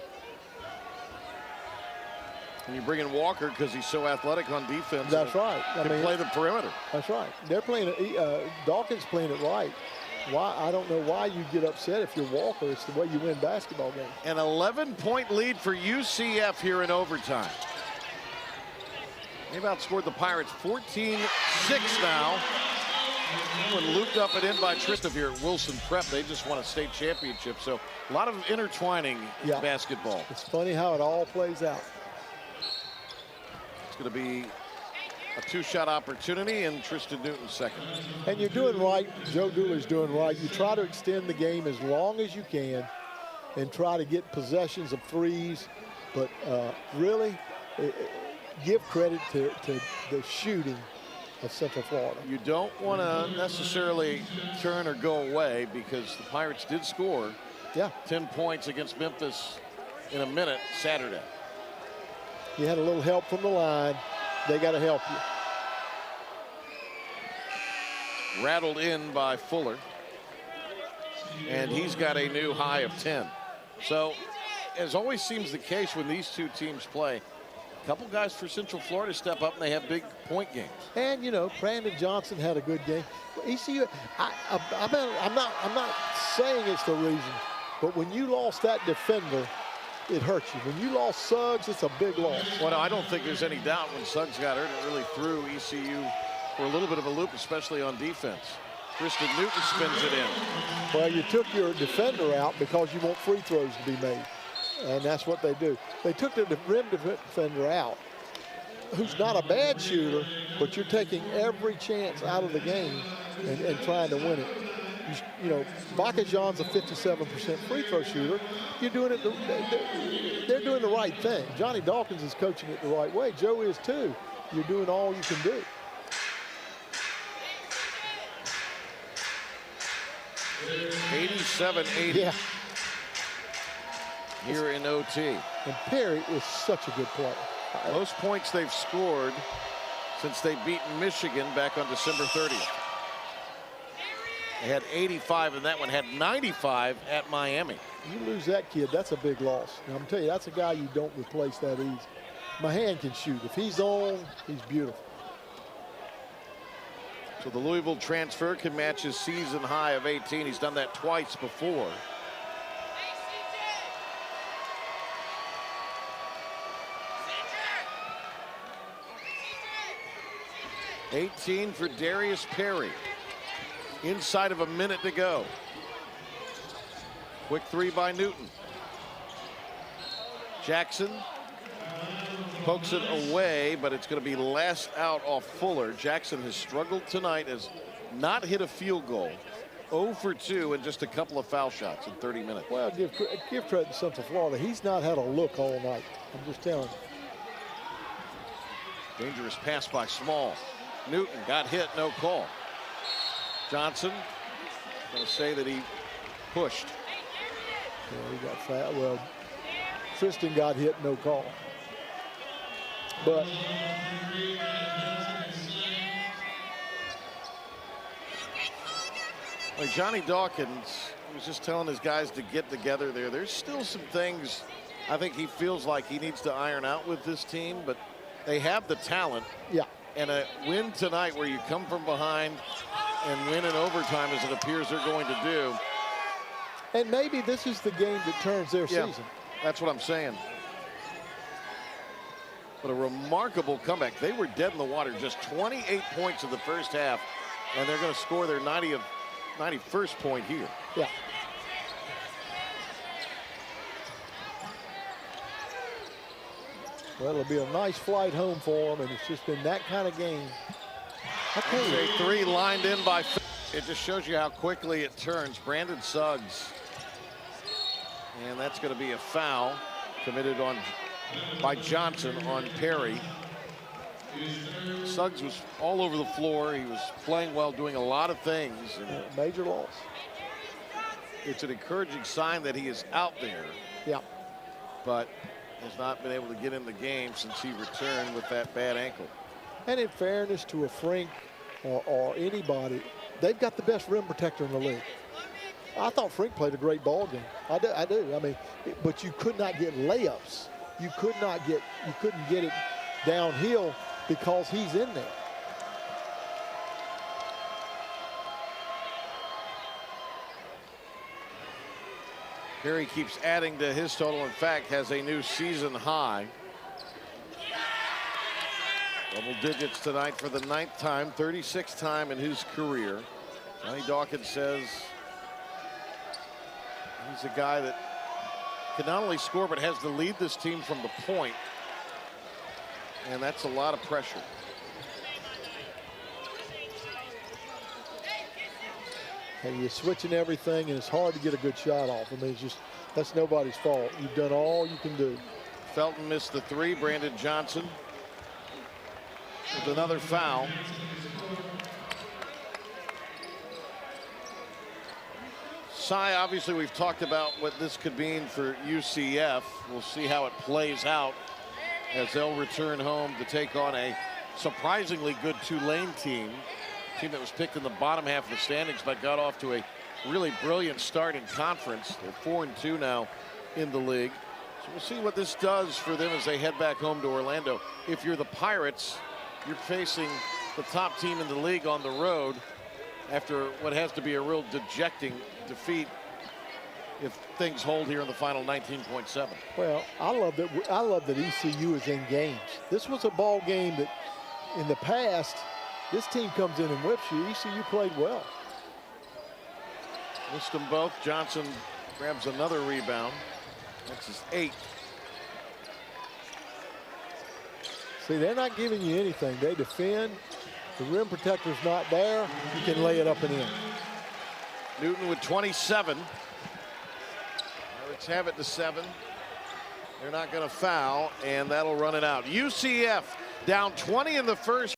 Speaker 2: And you bring in Walker because he's so athletic on defense.
Speaker 1: That's right.
Speaker 2: Can play the perimeter.
Speaker 1: That's right. They're playing it. Dawkins playing it right. Why? I don't know why you get upset if you're Walker. It's the way you win basketball games.
Speaker 2: An 11-point lead for UCF here in overtime. They've outscored the Pirates 14-6 now. When looped up and in by Tristan here at Wilson Prep, they just won a state championship. So a lot of intertwining in basketball.
Speaker 1: It's funny how it all plays out.
Speaker 2: It's going to be a 2-shot opportunity, and Tristan Newton's second.
Speaker 1: And you're doing right. Joe Dooley's doing right. You try to extend the game as long as you can and try to get possessions of threes. But really, give credit to the shooting of Central Florida.
Speaker 2: You don't want to necessarily turn or go away because the Pirates did score 10 points against Memphis in a minute Saturday.
Speaker 1: You had a little help from the line. They got to help you.
Speaker 2: Rattled in by Fuller. And he's got a new high of 10. So, as always seems the case when these two teams play, a couple guys for Central Florida step up and they have big point games.
Speaker 1: And, you know, Brandon Johnson had a good game. ECU, I'm not saying it's the reason, but when you lost that defender, it hurts you. When you lost Suggs, it's a big loss.
Speaker 2: Well, no, I don't think there's any doubt when Suggs got hurt, it really threw ECU for a little bit of a loop, especially on defense. Tristan Newton spins it in.
Speaker 1: Well, you took your defender out because you want free throws to be made. And that's what they do. They took the rim defender out, who's not a bad shooter, but you're taking every chance out of the game and trying to win it. You know, Bakajan's a 57% free throw shooter. You're doing it. They're doing the right thing. Johnny Dawkins is coaching it the right way. Joe is too. You're doing all you can do.
Speaker 2: $87-80.
Speaker 1: Yeah.
Speaker 2: Here in OT.
Speaker 1: And Perry is such a good player.
Speaker 2: Most points they've scored since they beat Michigan back on December 30th. They had 85 in that one, had 95 at Miami.
Speaker 1: You lose that kid, that's a big loss. Now, I'm telling you, that's a guy you don't replace that easy. Mahan can shoot. If he's on, he's beautiful.
Speaker 2: So the Louisville transfer can match his season high of 18. He's done that twice before. $18 for Darius Perry. Inside of a minute to go. Quick three by Newton. Jackson pokes it away, but it's going to be last out off Fuller. Jackson has struggled tonight, has not hit a field goal 0 for 2 and just a couple of foul shots in 30 minutes.
Speaker 1: Well, give credit to Central Florida. He's not had a look all night. I'm just telling you.
Speaker 2: Dangerous pass by Small. Newton got hit, no call. Johnson going to say that he pushed.
Speaker 1: Yeah, he got fouled. Well, Tristan got hit, no call. But
Speaker 2: like Johnny Dawkins was just telling his guys to get together there. There's still some things I think he feels like he needs to iron out with this team, but they have the talent.
Speaker 1: Yeah.
Speaker 2: And a win tonight where you come from behind and win in overtime, as it appears they're going to do.
Speaker 1: And maybe this is the game that turns their season.
Speaker 2: That's what I'm saying. But a remarkable comeback. They were dead in the water, just 28 points in the first half, and they're going to score their 91st point here.
Speaker 1: Yeah. Well, it'll be a nice flight home for them, and it's just been that kind of game.
Speaker 2: Okay. 3 lined in by. It just shows you how quickly it turns. Brandon Suggs. And that's going to be a foul committed by Johnson on Perry. Suggs was all over the floor. He was playing well, doing a lot of things. And
Speaker 1: major loss.
Speaker 2: It's an encouraging sign that he is out there.
Speaker 1: Yeah.
Speaker 2: But has not been able to get in the game since he returned with that bad ankle.
Speaker 1: And in fairness to a Frink or anybody, they've got the best rim protector in the league. I thought Frink played a great ball game. I do. I mean, but you could not get layups. You couldn't get it downhill because he's in there.
Speaker 2: Perry keeps adding to his total. In fact, has a new season high. Double digits tonight for the 9th time, 36th time in his career. Johnny Dawkins says he's a guy that can not only score but has to lead this team from the point. And that's a lot of pressure.
Speaker 1: And you're switching everything, and it's hard to get a good shot off. I mean, it's just, that's nobody's fault. You've done all you can do.
Speaker 2: Felton missed the 3. Brandon Johnson with another foul. Cy, obviously we've talked about what this could mean for UCF. We'll see how it plays out as they'll return home to take on a surprisingly good Tulane team that was picked in the bottom half of the standings but got off to a really brilliant start in conference. They're 4-2 now in the league. So we'll see what this does for them as they head back home to Orlando. If you're the Pirates, you're facing the top team in the league on the road after what has to be a real dejecting defeat if things hold here in the final 19.7.
Speaker 1: Well, I love that ECU is in games. This was a ball game that in the past, this team comes in and whips you. ECU played well.
Speaker 2: Missed them both. Johnson grabs another rebound. That's his 8th.
Speaker 1: See, they're not giving you anything. They defend. The rim protector's not there. You can lay it up and in.
Speaker 2: Newton with 27. Pirates have it to 7. They're not going to foul, and that'll run it out. UCF down 20 in the first.